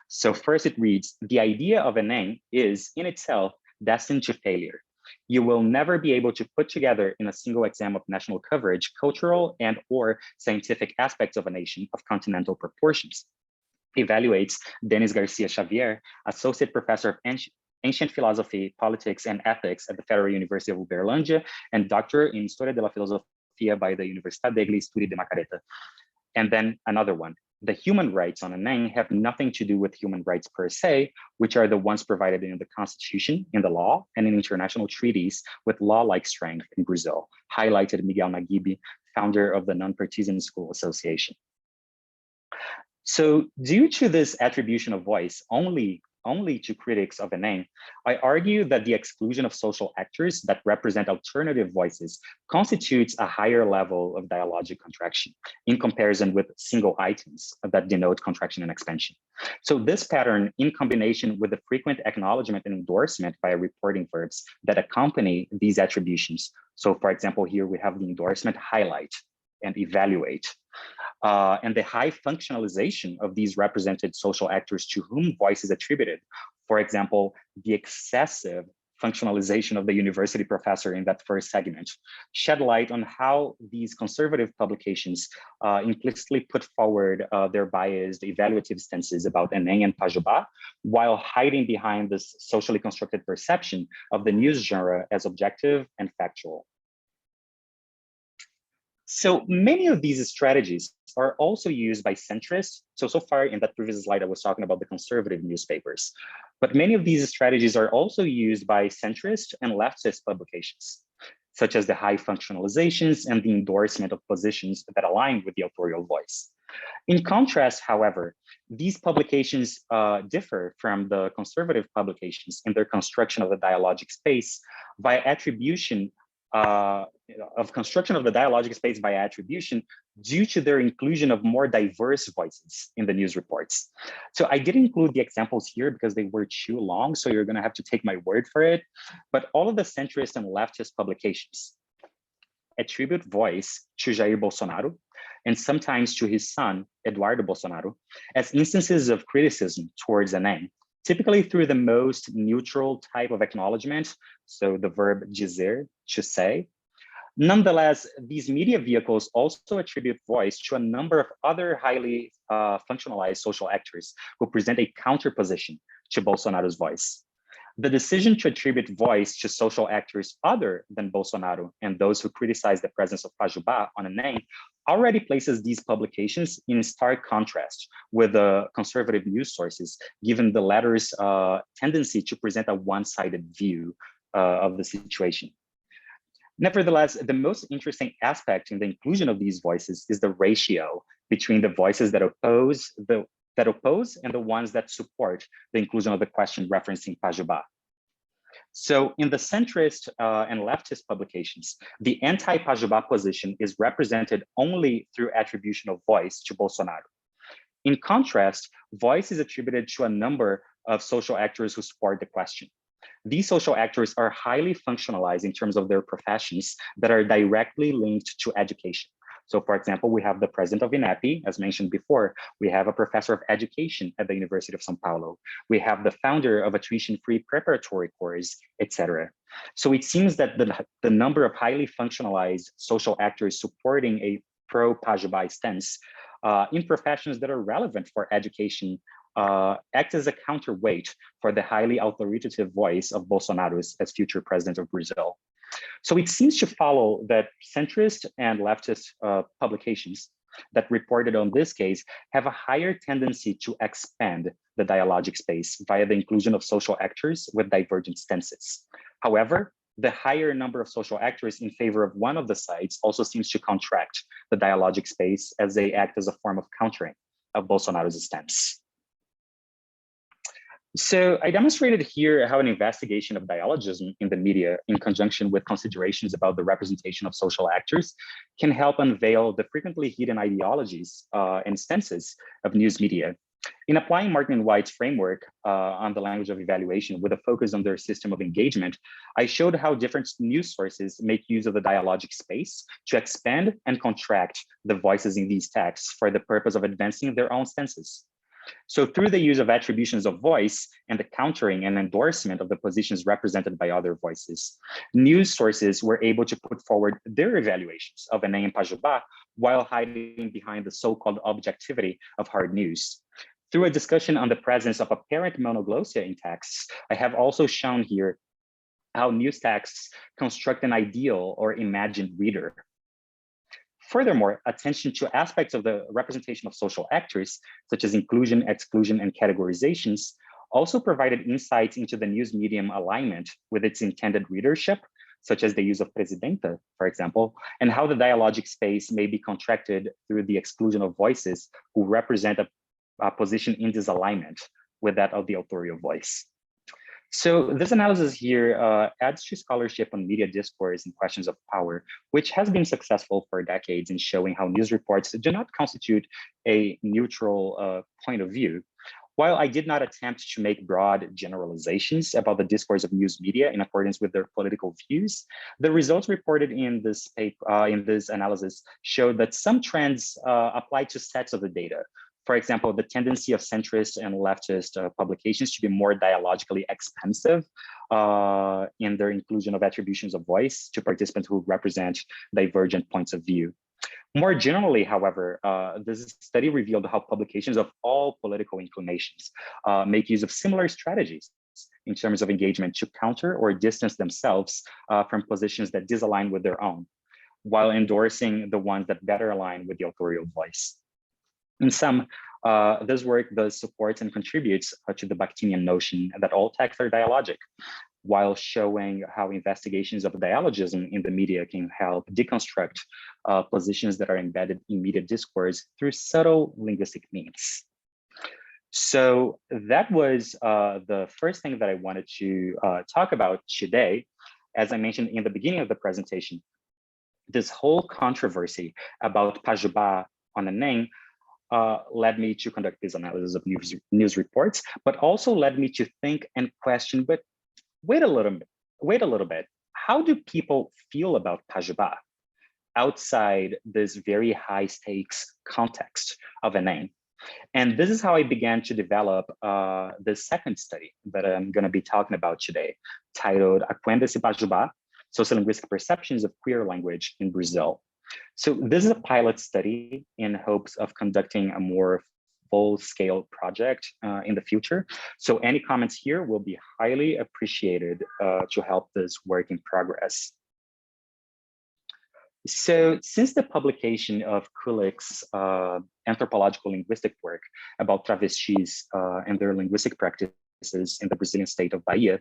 So first it reads, the idea of Enem is in itself destined to failure. You will never be able to put together in a single exam of national coverage, cultural and or scientific aspects of a nation of continental proportions. Evaluates Denis Garcia Xavier, Associate Professor of Ancient Philosophy, Politics, and Ethics at the Federal University of Uberlândia, and Doctor in História de la Filosofia by the Universidade degli Studi de Macareta. And then another one, The human rights on Enem have nothing to do with human rights per se, which are the ones provided in the Constitution, in the law, and in international treaties with law-like strength in Brazil, highlighted Miguel Naguib, founder of the Non-Partisan School Association. So due to this attribution of voice only to critics of Enem, I argue that the exclusion of social actors that represent alternative voices constitutes a higher level of dialogic contraction in comparison with single items that denote contraction and expansion. So this pattern, in combination with the frequent acknowledgement and endorsement via reporting verbs that accompany these attributions. So for example, here we have the endorsement highlight and evaluate. And the high functionalization of these represented social actors to whom voice is attributed. For example, the excessive functionalization of the university professor in that first segment shed light on how these conservative publications implicitly put forward their biased evaluative stances about Enem and Pajubá, while hiding behind this socially constructed perception of the news genre as objective and factual. So many of these strategies are also used by centrists. So far in that previous slide, I was talking about the conservative newspapers, but many of these strategies are also used by centrist and leftist publications, such as the high functionalizations and the endorsement of positions that align with the authorial voice. In contrast, however, these publications differ from the conservative publications in their construction of the dialogic space by attribution of construction of the dialogic space by attribution due to their inclusion of more diverse voices in the news reports. So I didn't include the examples here because they were too long, so you're going to have to take my word for it. But all of the centrist and leftist publications attribute voice to Jair Bolsonaro and sometimes to his son, Eduardo Bolsonaro, as instances of criticism towards Enem, typically through the most neutral type of acknowledgement, so the verb dizer, to say. Nonetheless, these media vehicles also attribute voice to a number of other highly functionalized social actors who present a counterposition to Bolsonaro's voice. The decision to attribute voice to social actors other than Bolsonaro and those who criticize the presence of Pajubá on Enem already places these publications in stark contrast with the conservative news sources, given the latter's tendency to present a one-sided view of the situation. Nevertheless, the most interesting aspect in the inclusion of these voices is the ratio between the voices that oppose and the ones that support the inclusion of the question referencing Pajubá. So in the centrist and leftist publications, the anti-Pajubá position is represented only through attribution of voice to Bolsonaro. In contrast, voice is attributed to a number of social actors who support the question. These social actors are highly functionalized in terms of their professions that are directly linked to education. So for example, we have the president of INEP, as mentioned before. We have a professor of education at the University of São Paulo. We have the founder of a tuition-free preparatory course, etc. So it seems that the number of highly functionalized social actors supporting a pro-Pajubá stance in professions that are relevant for education act as a counterweight for the highly authoritative voice of Bolsonaro as future president of Brazil. So it seems to follow that centrist and leftist publications that reported on this case have a higher tendency to expand the dialogic space via the inclusion of social actors with divergent stances. However, the higher number of social actors in favor of one of the sides also seems to contract the dialogic space as they act as a form of countering of Bolsonaro's stance. So I demonstrated here how an investigation of dialogism in the media in conjunction with considerations about the representation of social actors can help unveil the frequently hidden ideologies and stances of news media. In applying Martin and White's framework on the language of evaluation with a focus on their system of engagement, I showed how different news sources make use of the dialogic space to expand and contract the voices in these texts for the purpose of advancing their own stances. So through the use of attributions of voice and the countering and endorsement of the positions represented by other voices, news sources were able to put forward their evaluations of Enem and Pajubá while hiding behind the so-called objectivity of hard news. Through a discussion on the presence of apparent monoglossia in texts, I have also shown here how news texts construct an ideal or imagined reader. Furthermore, attention to aspects of the representation of social actors, such as inclusion, exclusion, and categorizations, also provided insights into the news medium alignment with its intended readership, such as the use of presidenta, for example, and how the dialogic space may be contracted through the exclusion of voices who represent a position in disalignment with that of the authorial voice. So this analysis here adds to scholarship on media discourse and questions of power, which has been successful for decades in showing how news reports do not constitute a neutral point of view. While I did not attempt to make broad generalizations about the discourse of news media in accordance with their political views, the results reported in this analysis showed that some trends apply to sets of the data. For example, the tendency of centrist and leftist publications to be more dialogically expansive in their inclusion of attributions of voice to participants who represent divergent points of view. More generally, however, this study revealed how publications of all political inclinations make use of similar strategies in terms of engagement to counter or distance themselves from positions that disalign with their own, while endorsing the ones that better align with the authorial voice. In sum, this work thus supports and contributes to the Bakhtinian notion that all texts are dialogic, while showing how investigations of dialogism in the media can help deconstruct positions that are embedded in media discourse through subtle linguistic means. So that was the first thing that I wanted to talk about today. As I mentioned in the beginning of the presentation, this whole controversy about Pajubá on a name led me to conduct this analysis of news reports, but also led me to think and question, but wait a little bit. How do people feel about Pajubá outside this very high stakes context of a name? And this is how I began to develop the second study that I'm going to be talking about today, titled Aquenda-se Pajubá, Sociolinguistic Perceptions of Queer Language in Brazil. So this is a pilot study in hopes of conducting a more full-scale project in the future. So any comments here will be highly appreciated to help this work in progress. So since the publication of Queerlect's anthropological linguistic work about travestis and their linguistic practices in the Brazilian state of Bahia,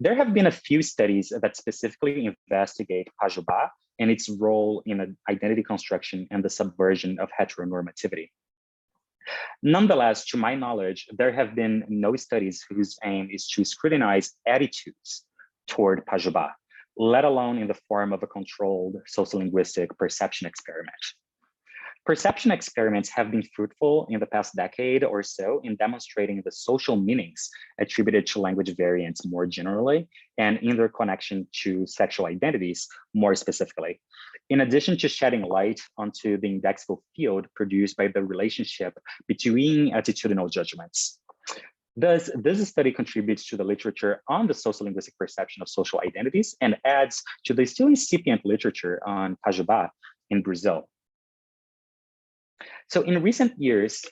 there have been a few studies that specifically investigate Pajubá and its role in identity construction and the subversion of heteronormativity. Nonetheless, to my knowledge, there have been no studies whose aim is to scrutinize attitudes toward Pajubá, let alone in the form of a controlled sociolinguistic perception experiment. Perception experiments have been fruitful in the past decade or so in demonstrating the social meanings attributed to language variants more generally, and in their connection to sexual identities more specifically, in addition to shedding light onto the indexical field produced by the relationship between attitudinal judgments. Thus, this study contributes to the literature on the sociolinguistic perception of social identities and adds to the still incipient literature on Pajubá in Brazil. So in recent years,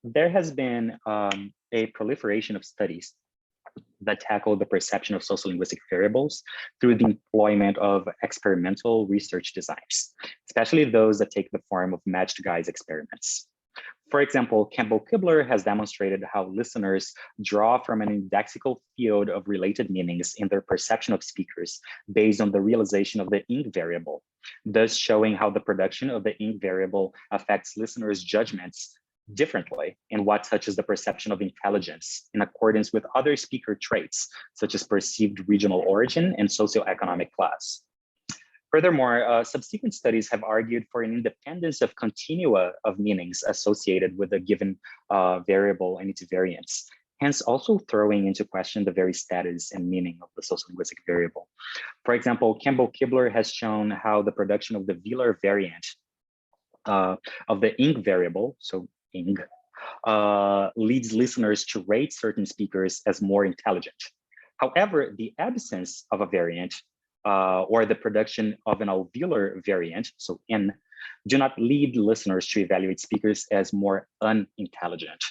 there has been a proliferation of studies that tackle the perception of sociolinguistic variables through the employment of experimental research designs, especially those that take the form of matched guise experiments. For example, Campbell-Kibler has demonstrated how listeners draw from an indexical field of related meanings in their perception of speakers based on the realization of the ing variable, thus showing how the production of the ing variable affects listeners' judgments differently in what touches the perception of intelligence in accordance with other speaker traits, such as perceived regional origin and socioeconomic class. Furthermore, subsequent studies have argued for an independence of continua of meanings associated with a given variable and its variants, hence also throwing into question the very status and meaning of the sociolinguistic variable. For example, Campbell-Kibler has shown how the production of the velar variant of the ing variable, so ing, leads listeners to rate certain speakers as more intelligent. However, the absence of a variant or the production of an alveolar variant, so N, do not lead listeners to evaluate speakers as more unintelligent.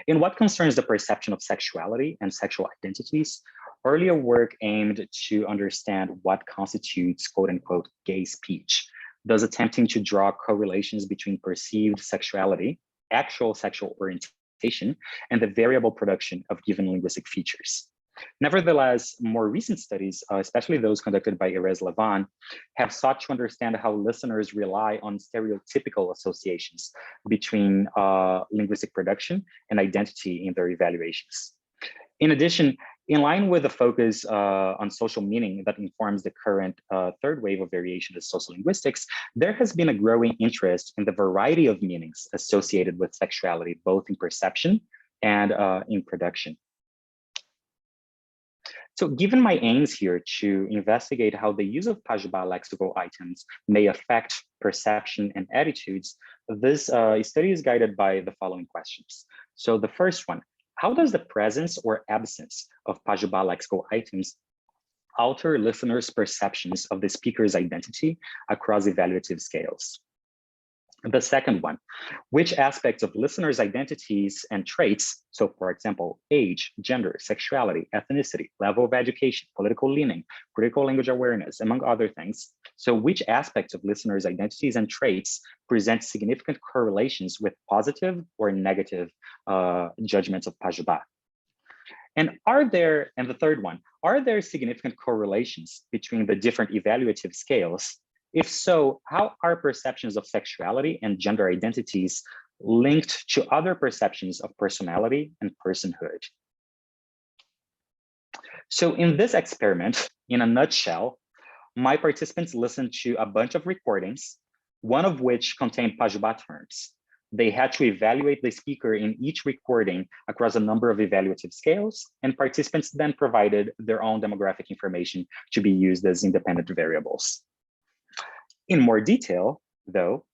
In what concerns the perception of sexuality and sexual identities, earlier work aimed to understand what constitutes quote unquote gay speech, thus attempting to draw correlations between perceived sexuality, actual sexual orientation, and the variable production of given linguistic features. Nevertheless, more recent studies, especially those conducted by Erez Lavan, have sought to understand how listeners rely on stereotypical associations between linguistic production and identity in their evaluations. In addition, in line with the focus on social meaning that informs the current third wave of variation of sociolinguistics, there has been a growing interest in the variety of meanings associated with sexuality, both in perception and in production. So given my aims here to investigate how the use of Pajubá lexical items may affect perception and attitudes, this study is guided by the following questions. So the first one, how does the presence or absence of Pajubá lexical items alter listeners' perceptions of the speaker's identity across evaluative scales? The second one, which aspects of listeners' identities and traits, so for example, age, gender, sexuality, ethnicity, level of education, political leaning, critical language awareness, among other things, so which aspects of listeners' identities and traits present significant correlations with positive or negative judgments of Pajubá? And the third one, are there significant correlations between the different evaluative scales? If so, how are perceptions of sexuality and gender identities linked to other perceptions of personality and personhood? So in this experiment, in a nutshell, my participants listened to a bunch of recordings, one of which contained Pajubá terms. They had to evaluate the speaker in each recording across a number of evaluative scales, and participants then provided their own demographic information to be used as independent variables. In more detail, though,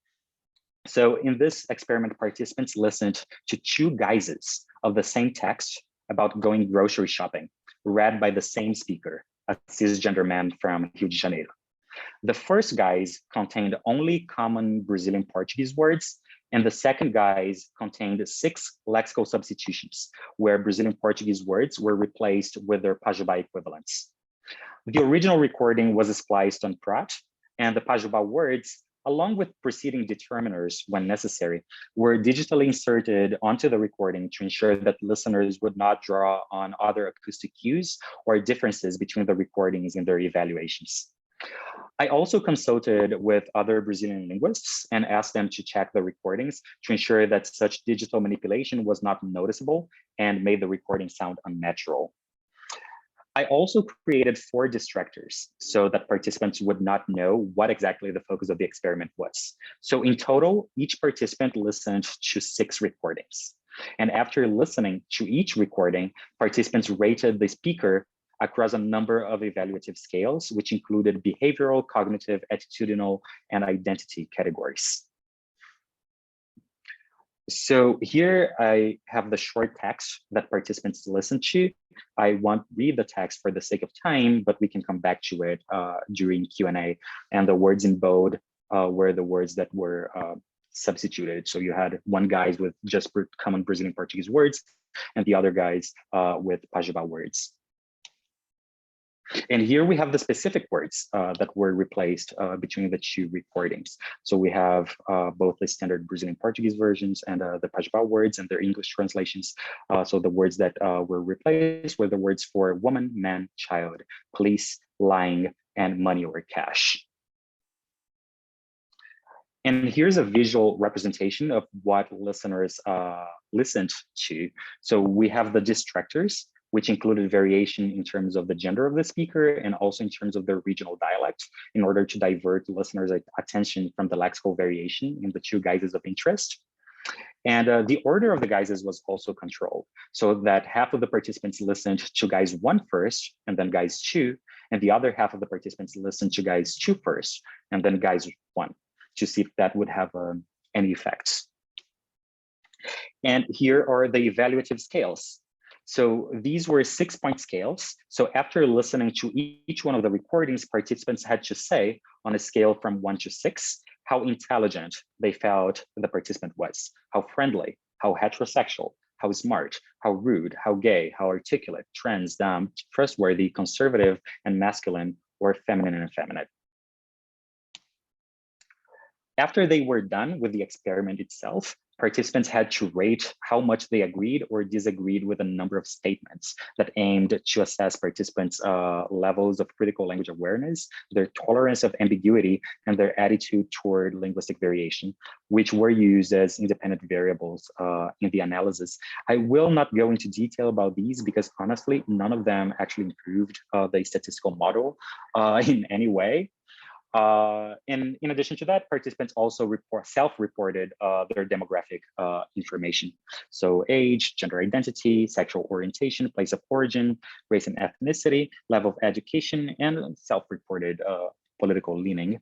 so in this experiment, participants listened to two guises of the same text about going grocery shopping, read by the same speaker, a cisgender man from Rio de Janeiro. The first guise contained only common Brazilian Portuguese words, and the second guise contained 6 lexical substitutions, where Brazilian Portuguese words were replaced with their Pajubá equivalents. The original recording was spliced on Prat, and the Pajubá words, along with preceding determiners when necessary, were digitally inserted onto the recording to ensure that listeners would not draw on other acoustic cues or differences between the recordings in their evaluations. I also consulted with other Brazilian linguists and asked them to check the recordings to ensure that such digital manipulation was not noticeable and made the recording sound unnatural. I also created 4 distractors so that participants would not know what exactly the focus of the experiment was. So in total, each participant listened to 6 recordings. And after listening to each recording, participants rated the speaker across a number of evaluative scales, which included behavioral, cognitive, attitudinal, and identity categories. So here I have the short text that participants listened to. I won't read the text for the sake of time, but we can come back to it during Q&A. And the words in bold were the words that were substituted. So you had one guys with just common Brazilian Portuguese words and the other guys with Pajubá words. And here we have the specific words that were replaced between the 2 recordings. So we have both the standard Brazilian Portuguese versions and the Pajubá words and their English translations. So the words that were replaced were the words for woman, man, child, police, lying, and money or cash. And here's a visual representation of what listeners listened to. So we have the distractors, which included variation in terms of the gender of the speaker and also in terms of their regional dialect in order to divert listeners' attention from the lexical variation in the 2 guises of interest. And the order of the guises was also controlled so that half of the participants listened to guise 1 first and then guise 2, and the other half of the participants listened to guise 2 first and then guise 1 to see if that would have any effects. And here are the evaluative scales. So these were 6-point scales. So after listening to each one of the recordings, participants had to say on a scale from 1 to 6, how intelligent they felt the participant was, how friendly, how heterosexual, how smart, how rude, how gay, how articulate, trans, dumb, trustworthy, conservative, and masculine, or feminine and effeminate. After they were done with the experiment itself, participants had to rate how much they agreed or disagreed with a number of statements that aimed to assess participants' levels of critical language awareness, their tolerance of ambiguity, and their attitude toward linguistic variation, which were used as independent variables in the analysis. I will not go into detail about these because honestly, none of them actually improved the statistical model in any way. And in addition to that, participants also self-reported their demographic information. So age, gender identity, sexual orientation, place of origin, race and ethnicity, level of education, and self-reported political leaning.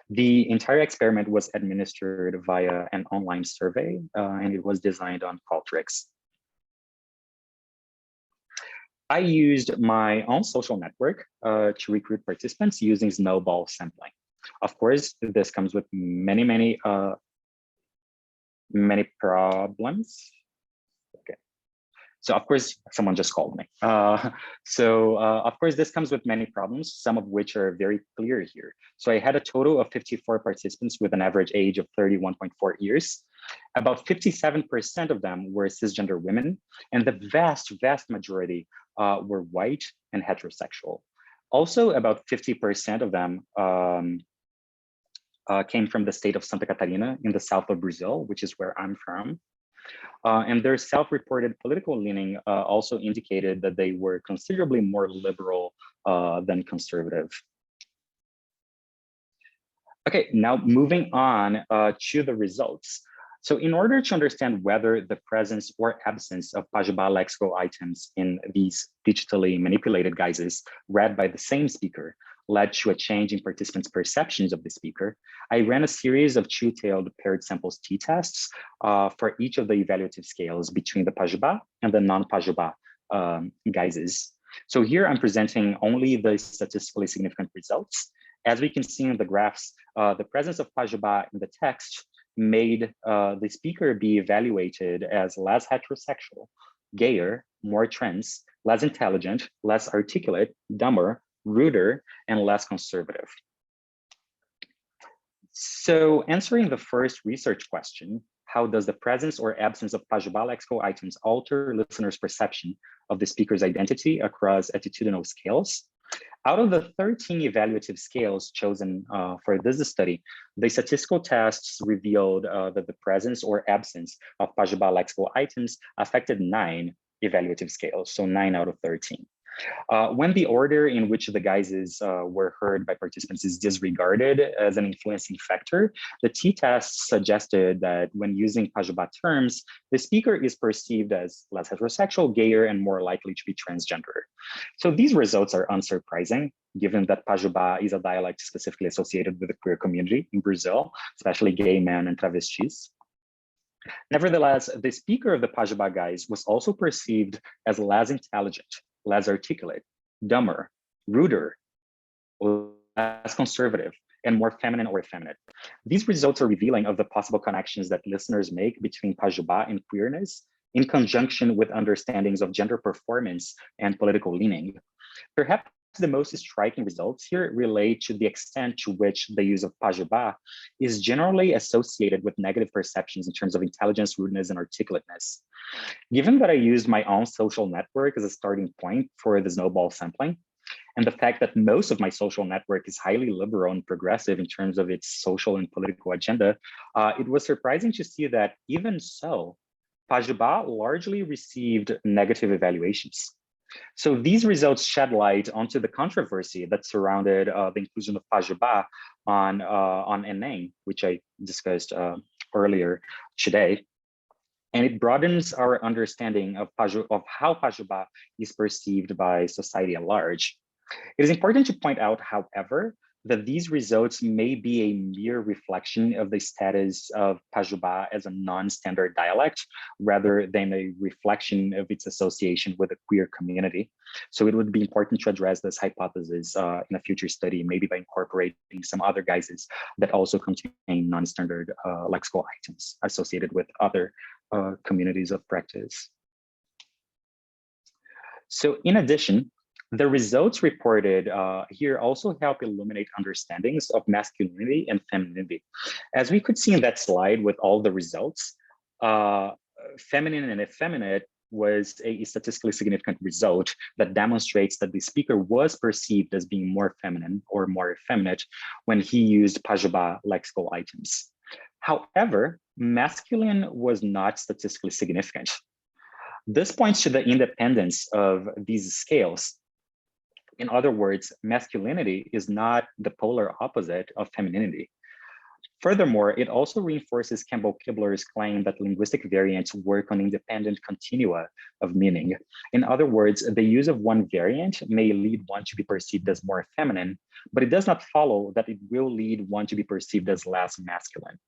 The entire experiment was administered via an online survey, and it was designed on Qualtrics. I used my own social network to recruit participants using snowball sampling. Of course, this comes with many problems. Okay. So of course, someone just called me. Of course, this comes with many problems, some of which are very clear here. So I had a total of 54 participants with an average age of 31.4 years. About 57% of them were cisgender women, and the vast majority were white and heterosexual. Also, about 50% of them came from the state of Santa Catarina in the south of Brazil, which is where I'm from. And their self-reported political leaning also indicated that they were considerably more liberal than conservative. Okay, now moving on to the results. So in order to understand whether the presence or absence of Pajubá lexical items in these digitally manipulated guises read by the same speaker led to a change in participants' perceptions of the speaker, I ran a series of two-tailed paired samples t-tests for each of the evaluative scales between the Pajubá and the non-Pajubá guises. So here I'm presenting only the statistically significant results. As we can see in the graphs, the presence of Pajubá in the text made the speaker be evaluated as less heterosexual, gayer, more trans, less intelligent, less articulate, dumber, ruder, and less conservative. So answering the first research question, how does the presence or absence of Pajubá lexical items alter listeners' perception of the speaker's identity across attitudinal scales? Out of the 13 evaluative scales chosen for this study, the statistical tests revealed that the presence or absence of Pajubá lexical items affected 9 evaluative scales, so 9 out of 13. When the order in which the guises were heard by participants is disregarded as an influencing factor, the t-tests suggested that when using Pajubá terms, the speaker is perceived as less heterosexual, gayer, and more likely to be transgender. So these results are unsurprising, given that Pajubá is a dialect specifically associated with the queer community in Brazil, especially gay men and travestis. Nevertheless, the speaker of the Pajubá guise was also perceived as less intelligent, less articulate, dumber, ruder, less conservative, and more feminine or effeminate. These results are revealing of the possible connections that listeners make between Pajubá and queerness in conjunction with understandings of gender performance and political leaning. Perhaps the most striking results here relate to the extent to which the use of Pajubá is generally associated with negative perceptions in terms of intelligence, rudeness, and articulateness. Given that I used my own social network as a starting point for the snowball sampling, and the fact that most of my social network is highly liberal and progressive in terms of its social and political agenda, it was surprising to see that even so, Pajubá largely received negative evaluations. So these results shed light onto the controversy that surrounded the inclusion of Pajubá on ENEM, which I discussed earlier today. And it broadens our understanding of how Pajubá is perceived by society at large. It is important to point out, however, that these results may be a mere reflection of the status of Pajubá as a non-standard dialect, rather than a reflection of its association with the queer community. So it would be important to address this hypothesis in a future study, maybe by incorporating some other guises that also contain non-standard lexical items associated with other communities of practice. So in addition, the results reported here also help illuminate understandings of masculinity and femininity. As we could see in that slide with all the results, feminine and effeminate was a statistically significant result that demonstrates that the speaker was perceived as being more feminine or more effeminate when he used Pajubá lexical items. However, masculine was not statistically significant. This points to the independence of these scales. In other words, masculinity is not the polar opposite of femininity. Furthermore, it also reinforces Campbell Kibler's claim that linguistic variants work on independent continua of meaning. In other words, the use of one variant may lead one to be perceived as more feminine, but it does not follow that it will lead one to be perceived as less masculine.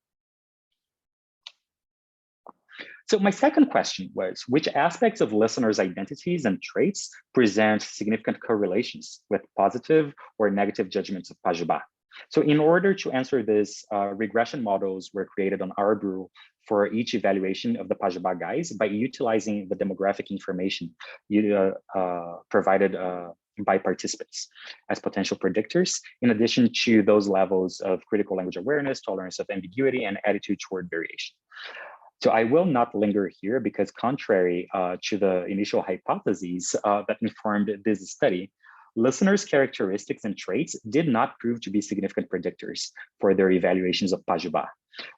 So my second question was, which aspects of listeners' identities and traits present significant correlations with positive or negative judgments of Pajubá? So in order to answer this, regression models were created on Arbru for each evaluation of the Pajubá guys by utilizing the demographic information provided by participants as potential predictors, in addition to those levels of critical language awareness, tolerance of ambiguity, and attitude toward variation. So I will not linger here because contrary to the initial hypotheses that informed this study, listeners' characteristics and traits did not prove to be significant predictors for their evaluations of Pajubá.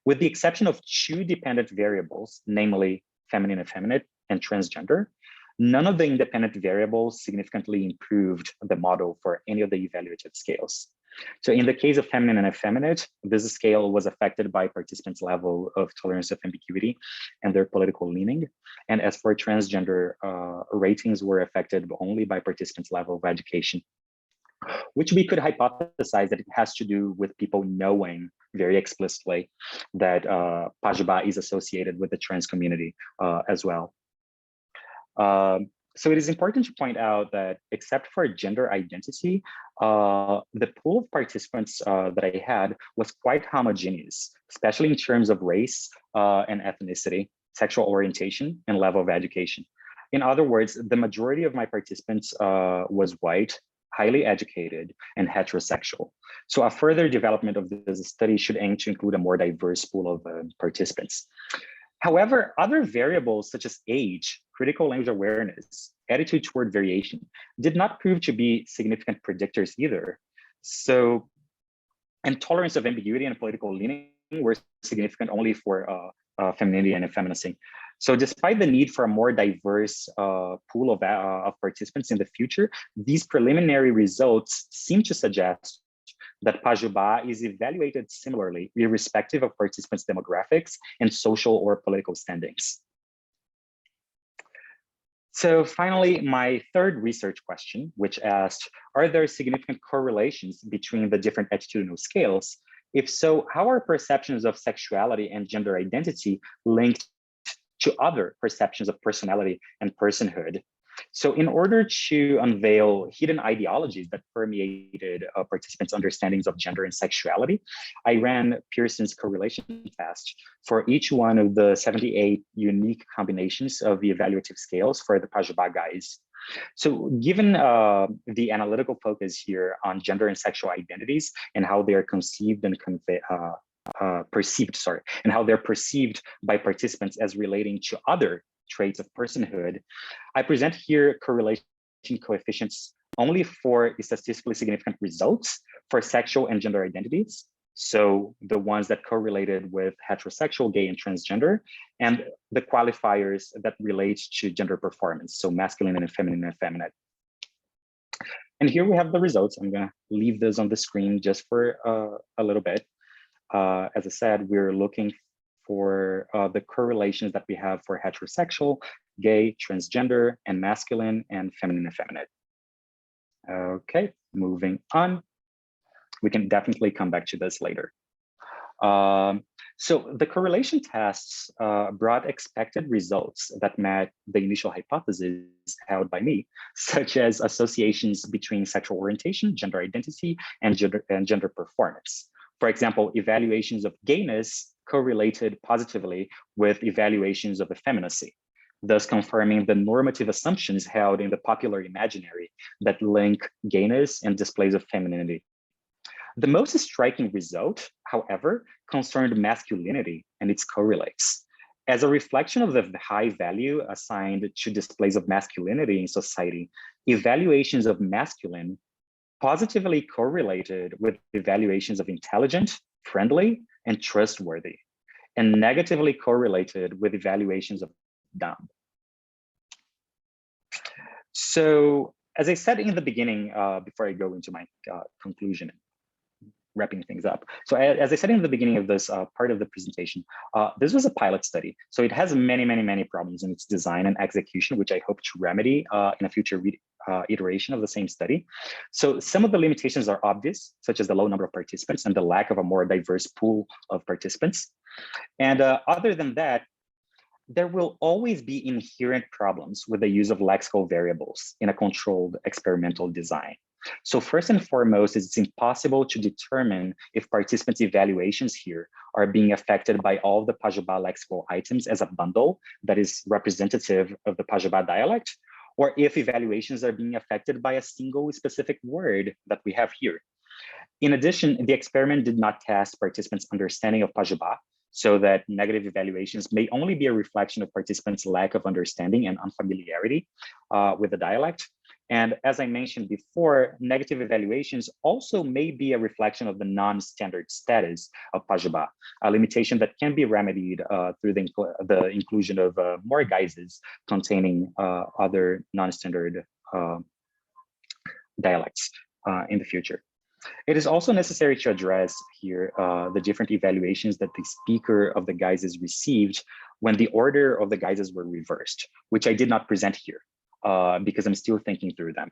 With the exception of two dependent variables, namely feminine, effeminate, and transgender, none of the independent variables significantly improved the model for any of the evaluated scales. So in the case of feminine and effeminate, this scale was affected by participants' level of tolerance of ambiguity and their political leaning. And as for transgender, ratings were affected only by participants' level of education, which we could hypothesize that it has to do with people knowing very explicitly that Pajubá is associated with the trans community as well. So it is important to point out that except for gender identity, the pool of participants that I had was quite homogeneous, especially in terms of race and ethnicity, sexual orientation, and level of education. In other words, the majority of my participants was white, highly educated, and heterosexual. So a further development of this study should aim to include a more diverse pool of participants. However, other variables such as age, critical language awareness, attitude toward variation did not prove to be significant predictors either. So, and tolerance of ambiguity and political leaning were significant only for femininity and effeminacy. So despite the need for a more diverse pool of participants in the future, these preliminary results seem to suggest that Pajubá is evaluated similarly, irrespective of participants' demographics and social or political standings. So finally, my third research question, which asked, are there significant correlations between the different attitudinal scales? If so, how are perceptions of sexuality and gender identity linked to other perceptions of personality and personhood? So in order to unveil hidden ideologies that permeated participants' understandings of gender and sexuality, I ran Pearson's correlation test for each one of the 78 unique combinations of the evaluative scales for the Pajubá guys. So given the analytical focus here on gender and sexual identities and how they are conceived and perceived by participants as relating to other traits of personhood, I present here correlation coefficients only for statistically significant results for sexual and gender identities. So the ones that correlated with heterosexual, gay, and transgender, and the qualifiers that relate to gender performance, so masculine and feminine and effeminate. And here we have the results. I'm gonna leave this on the screen just for a little bit. As I said, we're looking for the correlations that we have for heterosexual, gay, transgender, and masculine and feminine effeminate. Okay, moving on. We can definitely come back to this later. So the correlation tests brought expected results that met the initial hypothesis held by me, such as associations between sexual orientation, gender identity, and gender performance. For example, evaluations of gayness correlated positively with evaluations of effeminacy, thus confirming the normative assumptions held in the popular imaginary that link gayness and displays of femininity. The most striking result, however, concerned masculinity and its correlates. As a reflection of the high value assigned to displays of masculinity in society, evaluations of masculine positively correlated with evaluations of intelligent, friendly, and trustworthy, and negatively correlated with evaluations of dumb. So, as I said in the beginning, before I go into my conclusion, wrapping things up. So as I said in the beginning of this part of the presentation, this was a pilot study. So it has many problems in its design and execution, which I hope to remedy in a future iteration of the same study. So some of the limitations are obvious, such as the low number of participants and the lack of a more diverse pool of participants. And other than that, there will always be inherent problems with the use of lexical variables in a controlled experimental design. So first and foremost, it's impossible to determine if participants' evaluations here are being affected by all the Pajubá lexical items as a bundle that is representative of the Pajubá dialect, or if evaluations are being affected by a single specific word that we have here. In addition, the experiment did not test participants' understanding of Pajubá, so that negative evaluations may only be a reflection of participants' lack of understanding and unfamiliarity with the dialect. And as I mentioned before, negative evaluations also may be a reflection of the non-standard status of Pajubá, a limitation that can be remedied through the inclusion of more guises containing other non-standard dialects in the future. It is also necessary to address here the different evaluations that the speaker of the guises received when the order of the guises were reversed, which I did not present here because I'm still thinking through them.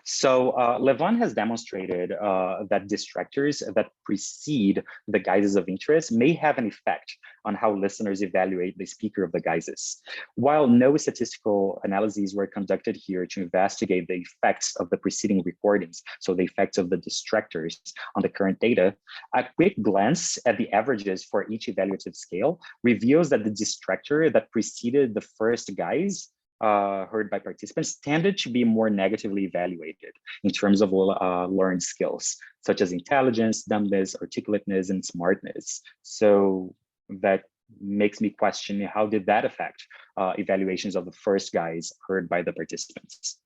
So Levon has demonstrated that distractors that precede the guises of interest may have an effect on how listeners evaluate the speaker of the guises. While no statistical analyses were conducted here to investigate the effects of the preceding recordings, so the effects of the distractors on the current data, a quick glance at the averages for each evaluative scale reveals that the distractor that preceded the first guise heard by participants tended to be more negatively evaluated in terms of learned skills, such as intelligence, dumbness, articulateness, and smartness. So that makes me question, how did that affect evaluations of the first guys heard by the participants?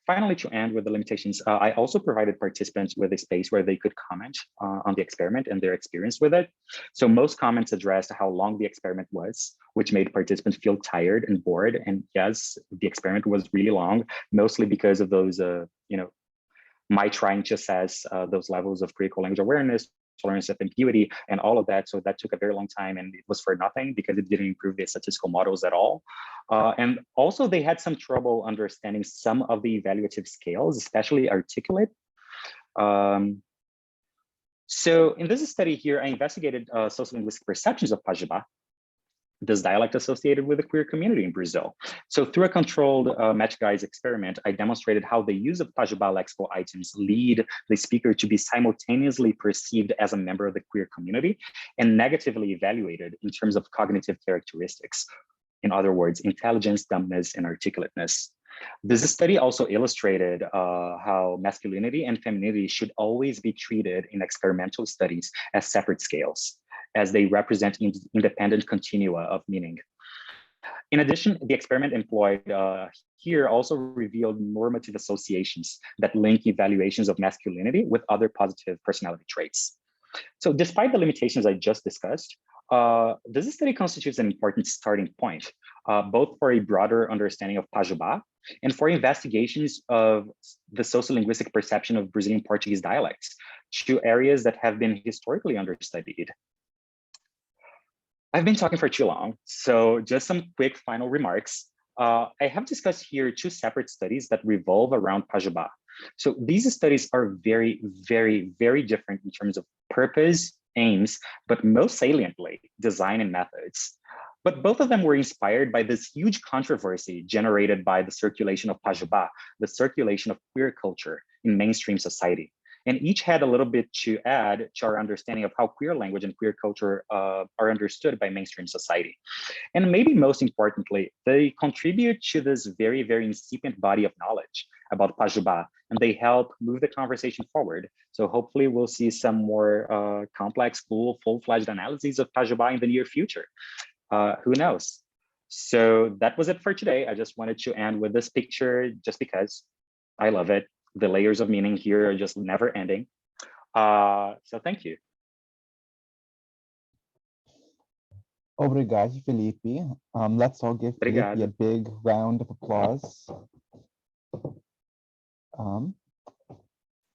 Finally, to end with the limitations, I also provided participants with a space where they could comment on the experiment and their experience with it. So most comments addressed how long the experiment was, which made participants feel tired and bored. And yes, the experiment was really long, mostly because of those, my trying to assess those levels of critical language awareness, tolerance of ambiguity, and all of that. So that took a very long time, and it was for nothing because it didn't improve the statistical models at all. And also they had some trouble understanding some of the evaluative scales, especially articulate. So in this study here, I investigated sociolinguistic perceptions of Pajubá, this dialect associated with the queer community in Brazil. So through a controlled match guides experiment, I demonstrated how the use of Pajubá lexical items lead the speaker to be simultaneously perceived as a member of the queer community and negatively evaluated in terms of cognitive characteristics. In other words, intelligence, dumbness, and articulateness. This study also illustrated how masculinity and femininity should always be treated in experimental studies as separate scales, as they represent independent continua of meaning. In addition, the experiment employed here also revealed normative associations that link evaluations of masculinity with other positive personality traits. So despite the limitations I just discussed, this study constitutes an important starting point, both for a broader understanding of Pajubá and for investigations of the sociolinguistic perception of Brazilian Portuguese dialects, two areas that have been historically understudied. I've been talking for too long, so just some quick final remarks. I have discussed here two separate studies that revolve around Pajubá. So these studies are very different in terms of purpose, aims, but most saliently, design and methods. But both of them were inspired by this huge controversy generated by the circulation of Pajubá, the circulation of queer culture in mainstream society. and each had a little bit to add to our understanding of how queer language and queer culture are understood by mainstream society. And maybe most importantly, they contribute to this very, very incipient body of knowledge about Pajubá, and they help move the conversation forward. So hopefully we'll see some more complex, full-fledged analyses of Pajubá in the near future. Who knows? So that was it for today. I just wanted to end with this picture just because I love it. The layers of meaning here are just never ending. So thank you. Obrigado, Felipe. Let's all give Felipe a big round of applause.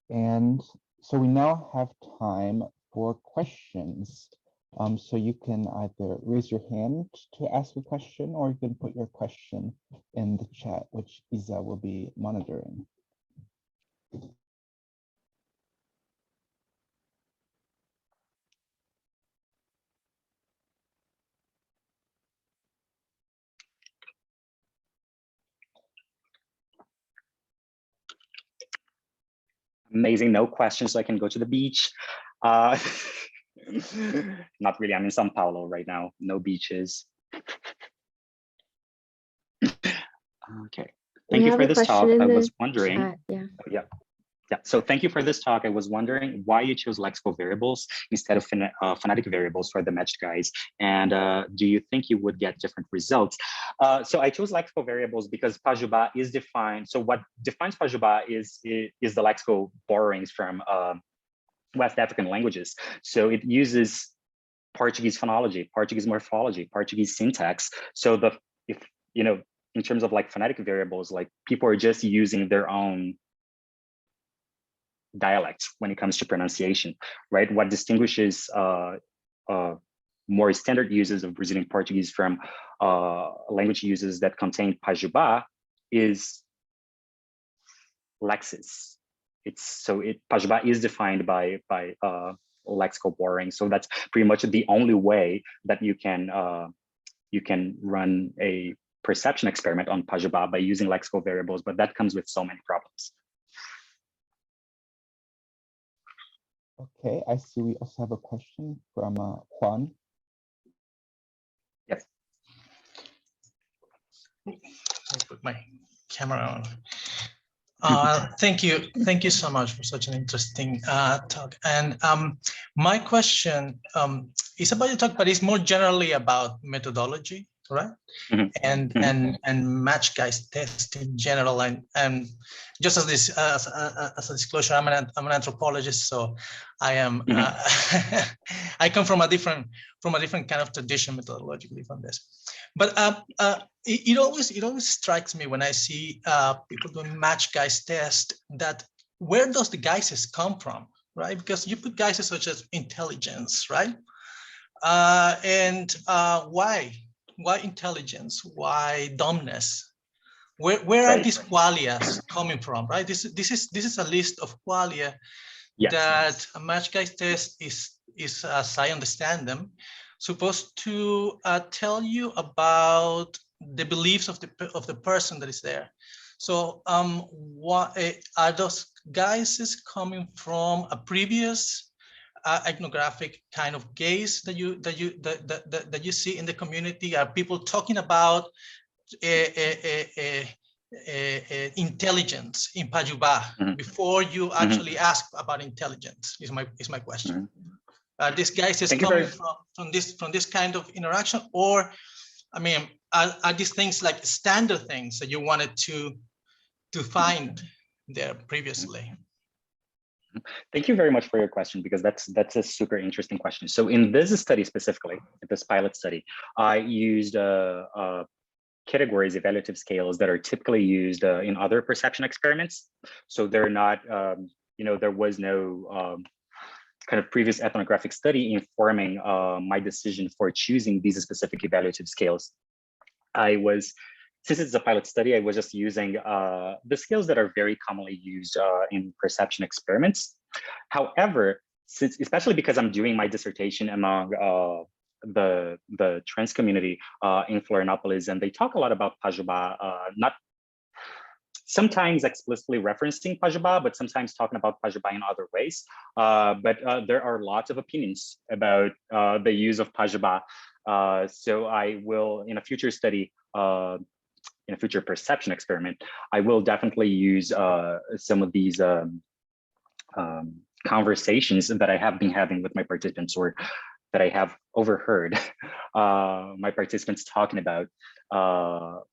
And so we now have time for questions. So you can either raise your hand to ask a question, or you can put your question in the chat, which Isa will be monitoring. Amazing, no questions, so I can go to the beach. Not really, I'm in Sao Paulo right now, no beaches. Okay, thank you for this talk. I was wondering, so thank you for this talk. I was wondering why you chose lexical variables instead of phonetic variables for the matched guys, and do you think you would get different results? So I chose lexical variables because Pajubá is defined. So what defines Pajubá is the lexical borrowings from West African languages. So it uses Portuguese phonology, Portuguese morphology, Portuguese syntax. So if you know, in terms of like phonetic variables, like people are just using their own dialects when it comes to pronunciation, right? What distinguishes more standard uses of Brazilian Portuguese from language uses that contain Pajubá is lexis. Pajubá is defined by lexical borrowing. So that's pretty much the only way that you can run a perception experiment on Pajubá, by using lexical variables, but that comes with so many problems. Okay, I see we also have a question from Juan. Yes. Let me put my camera on. Thank you so much for such an interesting talk. And my question is about your talk, but it's more generally about methodology, right? And match guys test in general. And just as this as a disclosure, I'm an anthropologist, so I am I come from a different kind of tradition methodologically from this. But it always strikes me when I see people doing match guys test that where does the guises come from, right? Because you put guises such as intelligence, right? And why intelligence? Why dumbness? Where are these qualias coming from, right? This is a list of qualia that a match guys test is, as I understand them, supposed to tell you about the beliefs of the person that is there. So what are those guises coming from a previous ethnographic kind of gaze that you see in the community? Are people talking about intelligence in Pajubá before you actually ask about intelligence? Is my question. This guys is coming from this kind of interaction, or I mean, are these things like standard things that you wanted to find there previously? Thank you very much for your question, because that's a super interesting question. So in this study specifically, this pilot study, I used categories, evaluative scales that are typically used in other perception experiments. So they're not, there was no kind of previous ethnographic study informing my decision for choosing these specific evaluative scales. Since it's a pilot study, I was just using the scales that are very commonly used in perception experiments. However, especially because I'm doing my dissertation among the trans community in Florianopolis, and they talk a lot about Pajubá, not sometimes explicitly referencing Pajubá, but sometimes talking about Pajubá in other ways. But there are lots of opinions about the use of Pajubá. So I will, in a future study, in a future perception experiment, I will definitely use some of these conversations that I have been having with my participants, or that I have overheard my participants talking about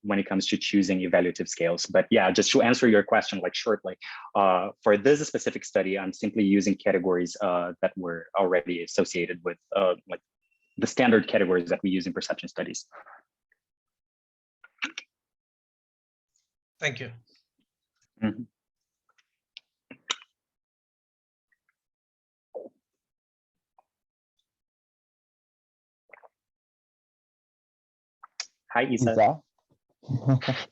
when it comes to choosing evaluative scales. But yeah, just to answer your question like shortly, for this specific study, I'm simply using categories that were already associated with like the standard categories that we use in perception studies. Thank you. Mm-hmm. Hi, Isa. Isa?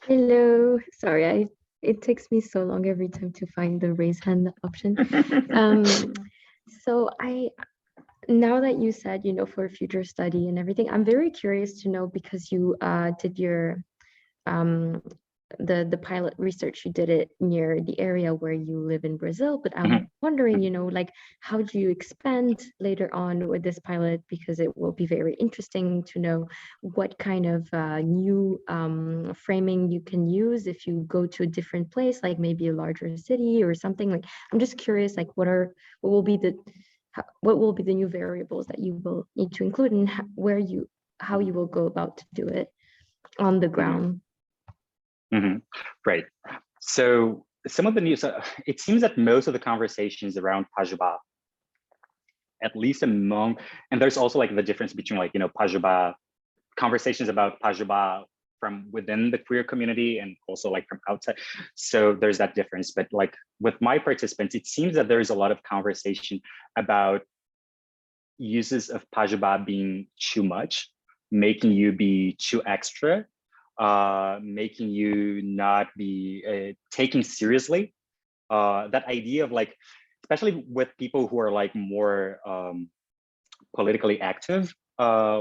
Hello. Sorry, it takes me so long every time to find the raise hand option. So now that you said, for future study and everything, I'm very curious to know, because you did your the pilot research, you did it near the area where you live in Brazil, but I'm wondering, like, how do you expand later on with this pilot? Because it will be very interesting to know what kind of new framing you can use if you go to a different place, like maybe a larger city or something. Like, I'm just curious, like, what will be the new variables that you will need to include, and how you will go about to do it on the ground. Right. So some of the news, it seems that most of the conversations around Pajubá, at least among, and there's also like the difference between like, Pajubá, conversations about Pajubá from within the queer community and also like from outside. So there's that difference. But like with my participants, it seems that there's a lot of conversation about uses of Pajubá being too much, making you be too extra, making you not be taken seriously. That idea of like, especially with people who are like more politically active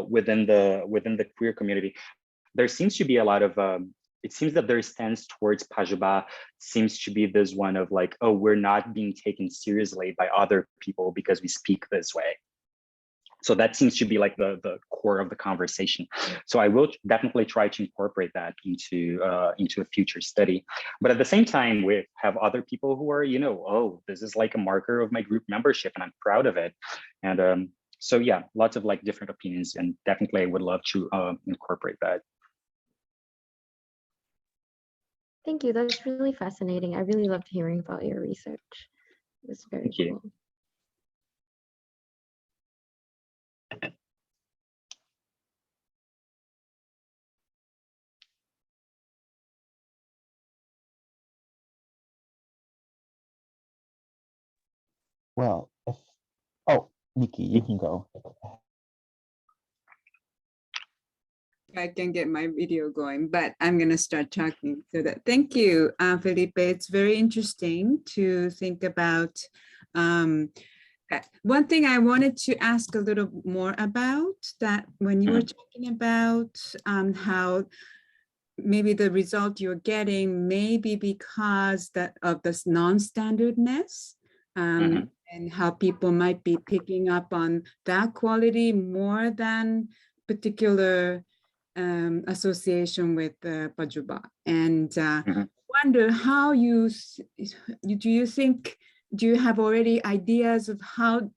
within the queer community, there seems to be a lot of it seems that their stance towards Pajubá seems to be this one of like, oh, we're not being taken seriously by other people because we speak this way. So that seems to be like the core of the conversation. So I will definitely try to incorporate that into a future study. But at the same time, we have other people who are, oh, this is like a marker of my group membership and I'm proud of it. And so yeah, lots of like different opinions, and definitely I would love to incorporate that. Thank you. That's really fascinating. I really loved hearing about your research. It was very cool. Well, Nikki, you can go. I can get my video going, but I'm going to start talking. So thank you, Felipe. It's very interesting to think about. One thing I wanted to ask a little more about, that when you were talking about how maybe the result you're getting may be because of this non-standardness, and how people might be picking up on that quality more than particular association with Pajubá. And wonder how do you have already ideas of how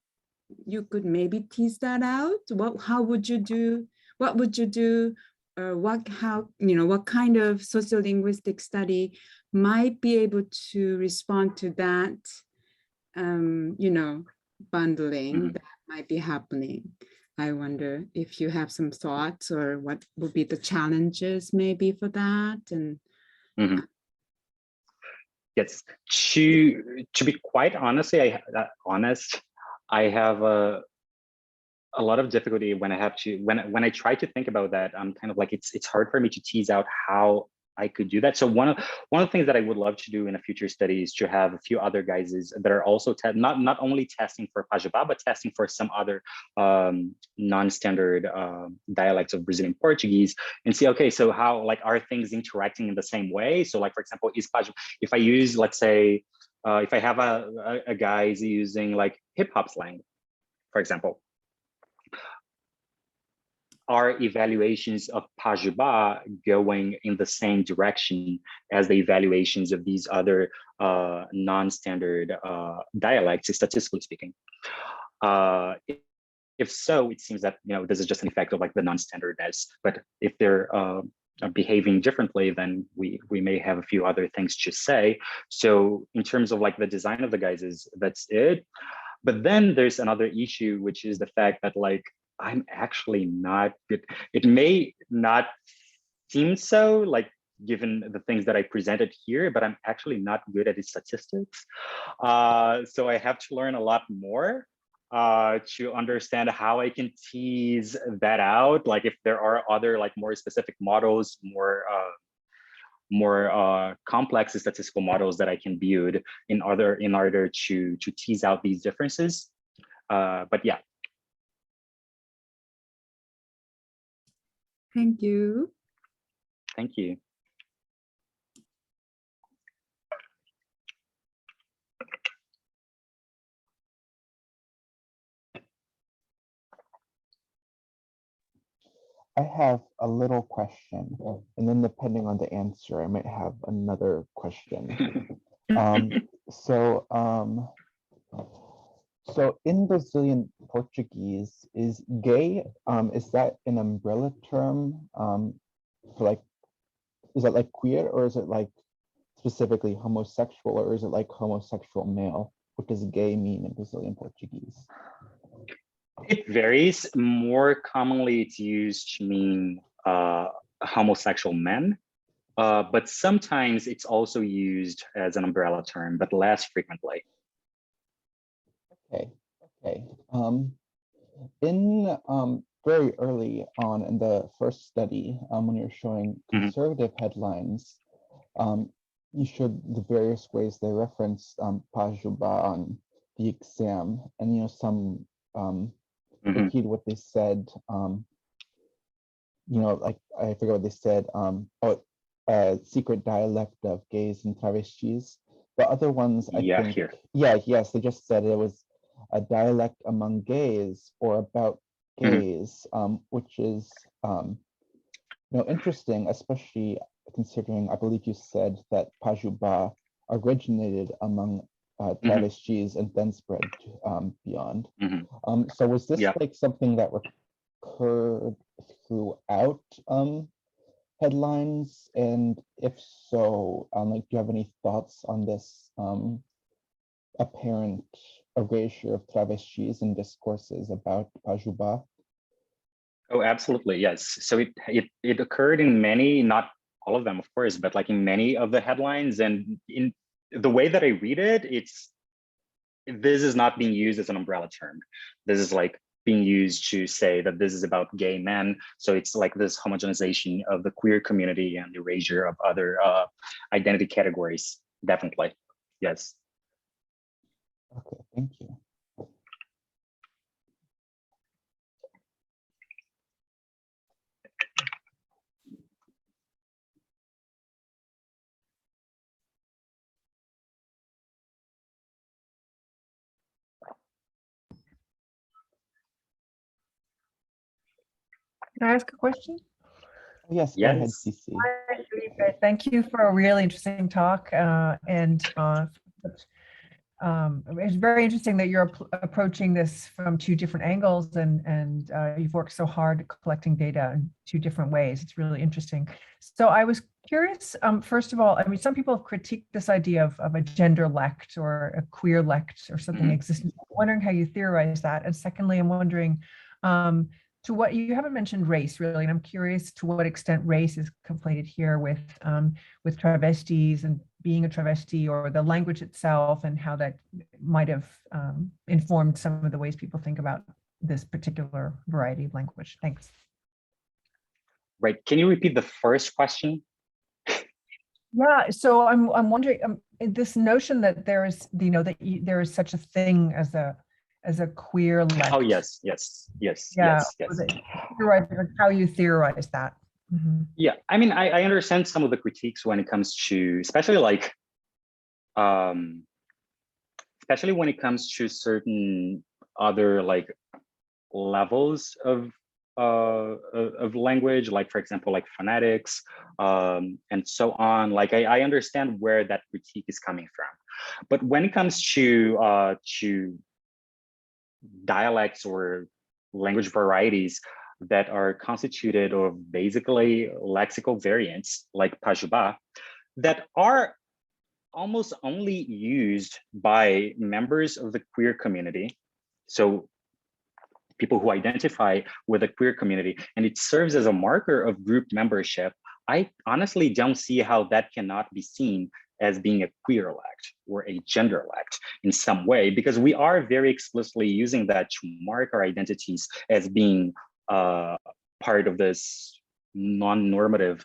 you could maybe tease that out? What would you do? Or what kind of sociolinguistic study might be able to respond to that, bundling that might be happening? I wonder if you have some thoughts, or what would be the challenges maybe for that. And yes, to be quite honestly, I have a lot of difficulty when I have to when I try to think about that. I'm kind of like, it's hard for me to tease out how I could do that. So one of the things that I would love to do in a future study is to have a few other guises that are also not only testing for Pajubá, but testing for some other non-standard dialects of Brazilian Portuguese, and see, okay, so how, like, are things interacting in the same way? So, like, for example, is Pajubá, if I use, let's say, if I have a guise using like hip hop slang, for example, are evaluations of Pajubá going in the same direction as the evaluations of these other non-standard dialects, statistically speaking? If so, it seems that, you know, this is just an effect of like the non-standardness. But if they're behaving differently, then we may have a few other things to say. So in terms of like the design of the guises, that's it. But then there's another issue, which is the fact that, like, I'm actually not good. It may not seem so, like, given the things that I presented here, but I'm actually not good at the statistics. So I have to learn a lot more to understand how I can tease that out. Like, if there are other, like, more specific models, more complex statistical models that I can build in order to tease out these differences. But yeah. Thank you. Thank you. I have a little question, and then depending on the answer, I might have another question. So in Brazilian Portuguese, is gay, is that an umbrella term for, like, is that like queer, or is it like specifically homosexual, or is it like homosexual male? What does gay mean in Brazilian Portuguese? It varies. More commonly, it's used to mean homosexual men, but sometimes it's also used as an umbrella term, but less frequently. Okay. In very early on in the first study, when you're showing conservative headlines, you showed the various ways they reference Pajubá on the exam, and, you know, some repeat what they said. You know, like, I forget what they said. Secret dialect of gays and travestis. The other ones, I think, here. Yes, they just said it was a dialect among gays or about gays, which is, you know, interesting, especially considering, I believe you said that Pajubá originated among travestis and then spread beyond. So was this like something that recurred throughout headlines? And if so, like, do you have any thoughts on this apparent erasure of travestis in discourses about Pajubá? Oh, absolutely, yes. So it occurred in many, not all of them, of course, but like in many of the headlines. And in the way that I read it, this is not being used as an umbrella term. This is like being used to say that this is about gay men. So it's like this homogenization of the queer community and erasure of other identity categories. Definitely, yes. Okay, thank you. Can I ask a question? Yes, go ahead, Yes. CC. Hi, Felipe. Thank you for a really interesting talk. It's very interesting that you're approaching this from two different angles, and you've worked so hard collecting data in two different ways. It's really interesting. So I was curious, first of all, I mean, some people have critiqued this idea of a gender-lect or a queer-lect or something existing. I'm wondering how you theorize that. And secondly, I'm wondering, to what, you haven't mentioned race really, and I'm curious to what extent race is conflated here with travestis and being a travesti, or the language itself, and how that might have informed some of the ways people think about this particular variety of language. Thanks. Right. Can you repeat the first question? Yeah, so I'm wondering, this notion that there is, there is such a thing as a queerlect. Oh, yes, yes, yes, Yeah, yes, yes. how you theorize that. Mhm. Yeah, I mean, I understand some of the critiques when it comes to, especially when it comes to certain other like levels of language, like for example, like phonetics, and so on. Like I understand where that critique is coming from, but when it comes to dialects or language varieties that are constituted of basically lexical variants, like Pajubá, that are almost only used by members of the queer community. So people who identify with the queer community, and it serves as a marker of group membership. I honestly don't see how that cannot be seen as being a queerlect or a genderlect in some way, because we are very explicitly using that to mark our identities as being part of this non-normative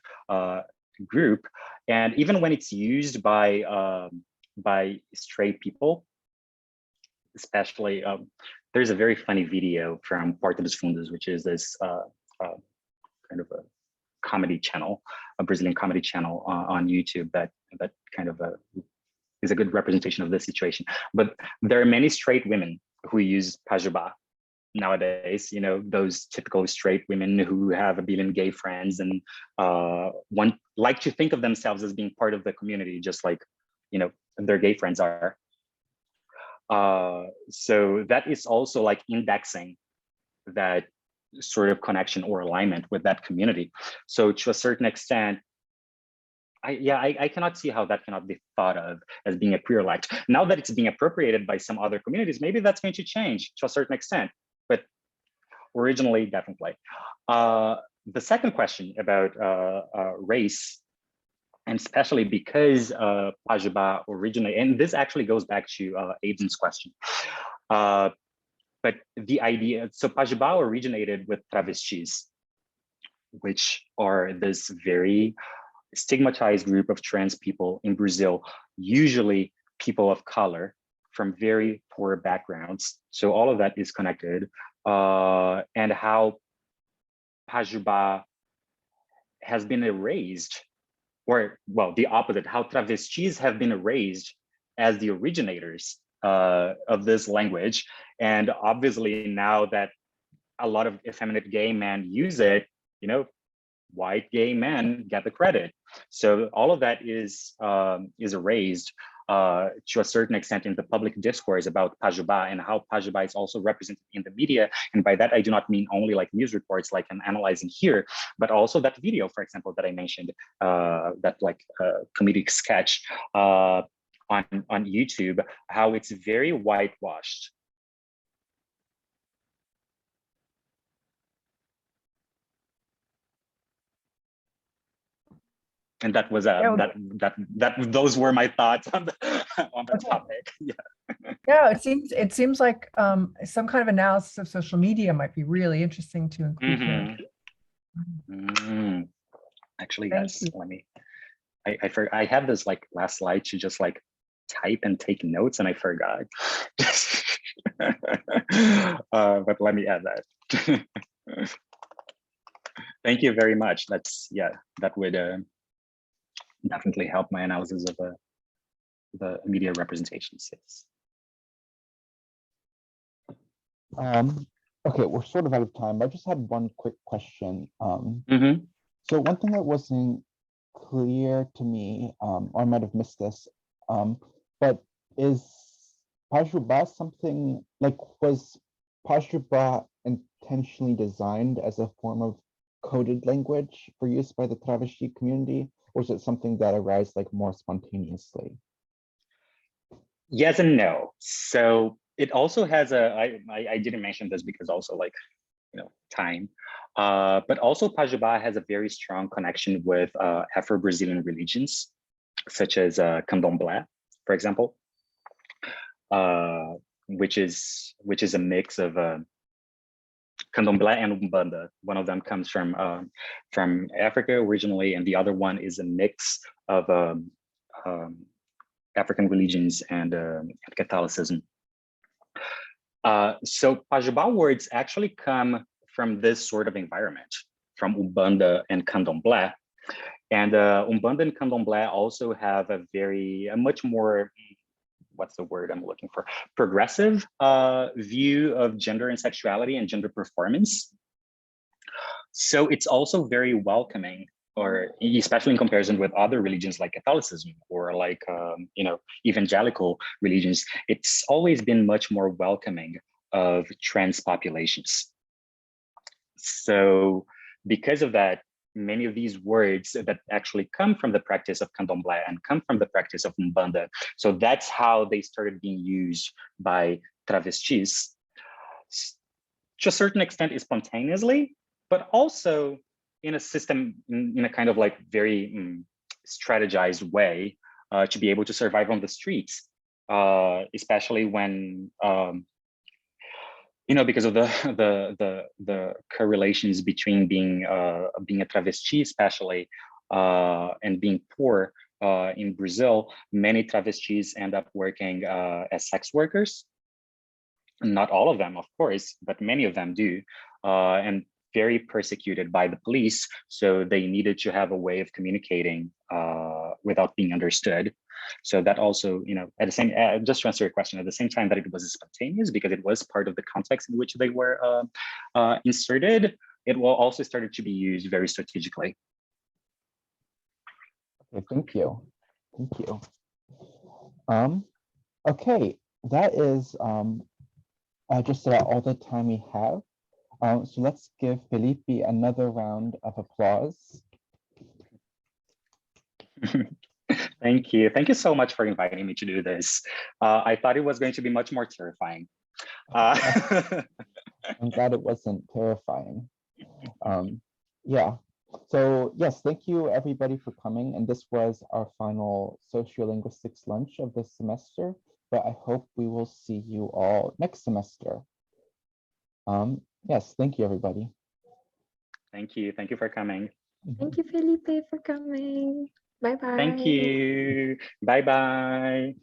group. And even when it's used by straight people, especially, there's a very funny video from Porta dos Fundos, which is this kind of a comedy channel, a Brazilian comedy channel on YouTube that kind of is a good representation of this situation. But there are many straight women who use Pajubá nowadays, those typical straight women who have a billion gay friends and like to think of themselves as being part of the community, just like, their gay friends are. So that is also like indexing that sort of connection or alignment with that community. So to a certain extent, I cannot see how that cannot be thought of as being a queerlect. Now that it's being appropriated by some other communities, maybe that's going to change to a certain extent, but originally, definitely. The second question about race, and especially because Pajubá originated, and this actually goes back to Aiden's question. But the idea, so Pajubá originated with travestis, which are this very stigmatized group of trans people in Brazil, usually people of color from very poor backgrounds. So all of that is connected. And how Pajubá has been erased, or well, the opposite, how travestis have been erased as the originators of this language. And obviously now that a lot of effeminate gay men use it, white gay men get the credit. So all of that is erased to a certain extent in the public discourse about Pajubá, and how Pajubá is also represented in the media. And by that, I do not mean only like news reports like I'm analyzing here, but also that video, for example, that I mentioned, that like comedic sketch on YouTube, how it's very whitewashed. And that was those were my thoughts on the topic. Yeah. Yeah, it seems like some kind of analysis of social media might be really interesting to include here. Actually, yes. Let me. I had this like last slide to just like type and take notes, and I forgot. But let me add that. Thank you very much. That would definitely help my analysis of the media representations. Yes. Okay, we're sort of out of time. I just had one quick question. So one thing that wasn't clear to me, or I might have missed this, but is Pajubá something like, was Pajubá intentionally designed as a form of coded language for use by the travesti community, or is it something that arises like more spontaneously? Yes and no. So it also has I didn't mention this because also like, time, but also Pajubá has a very strong connection with Afro-Brazilian religions, such as Candomblé, for example, which is a mix of Candomblé and Umbanda. One of them comes from Africa originally, and the other one is a mix of African religions and Catholicism. So Pajubá words actually come from this sort of environment, from Umbanda and Candomblé. And Umbanda and Candomblé also have a much more, what's the word I'm looking for? Progressive view of gender and sexuality and gender performance. So it's also very welcoming, or especially in comparison with other religions like Catholicism or like, evangelical religions, it's always been much more welcoming of trans populations. So because of that, many of these words that actually come from the practice of Candomblé and come from the practice of Umbanda. So that's how they started being used by travestis, to a certain extent spontaneously, but also in a system, in a kind of like very strategized way to be able to survive on the streets, especially when, because of the correlations between being a travesti, especially, and being poor in Brazil, many travestis end up working as sex workers. Not all of them, of course, but many of them do, and very persecuted by the police. So they needed to have a way of communicating without being understood. So that also, at the same, just to answer your question, at the same time that it was spontaneous because it was part of the context in which they were inserted, it will also started to be used very strategically. Okay, thank you. Thank you. Okay, that is just about all the time we have. So let's give Felipe another round of applause. Thank you. Thank you so much for inviting me to do this. I thought it was going to be much more terrifying. I'm glad it wasn't terrifying. Yeah. So yes, thank you everybody for coming. And this was our final sociolinguistics lunch of this semester, but I hope we will see you all next semester. Yes, thank you everybody. Thank you. Thank you for coming. Thank you, Felipe, for coming. Bye-bye. Thank you. Bye-bye.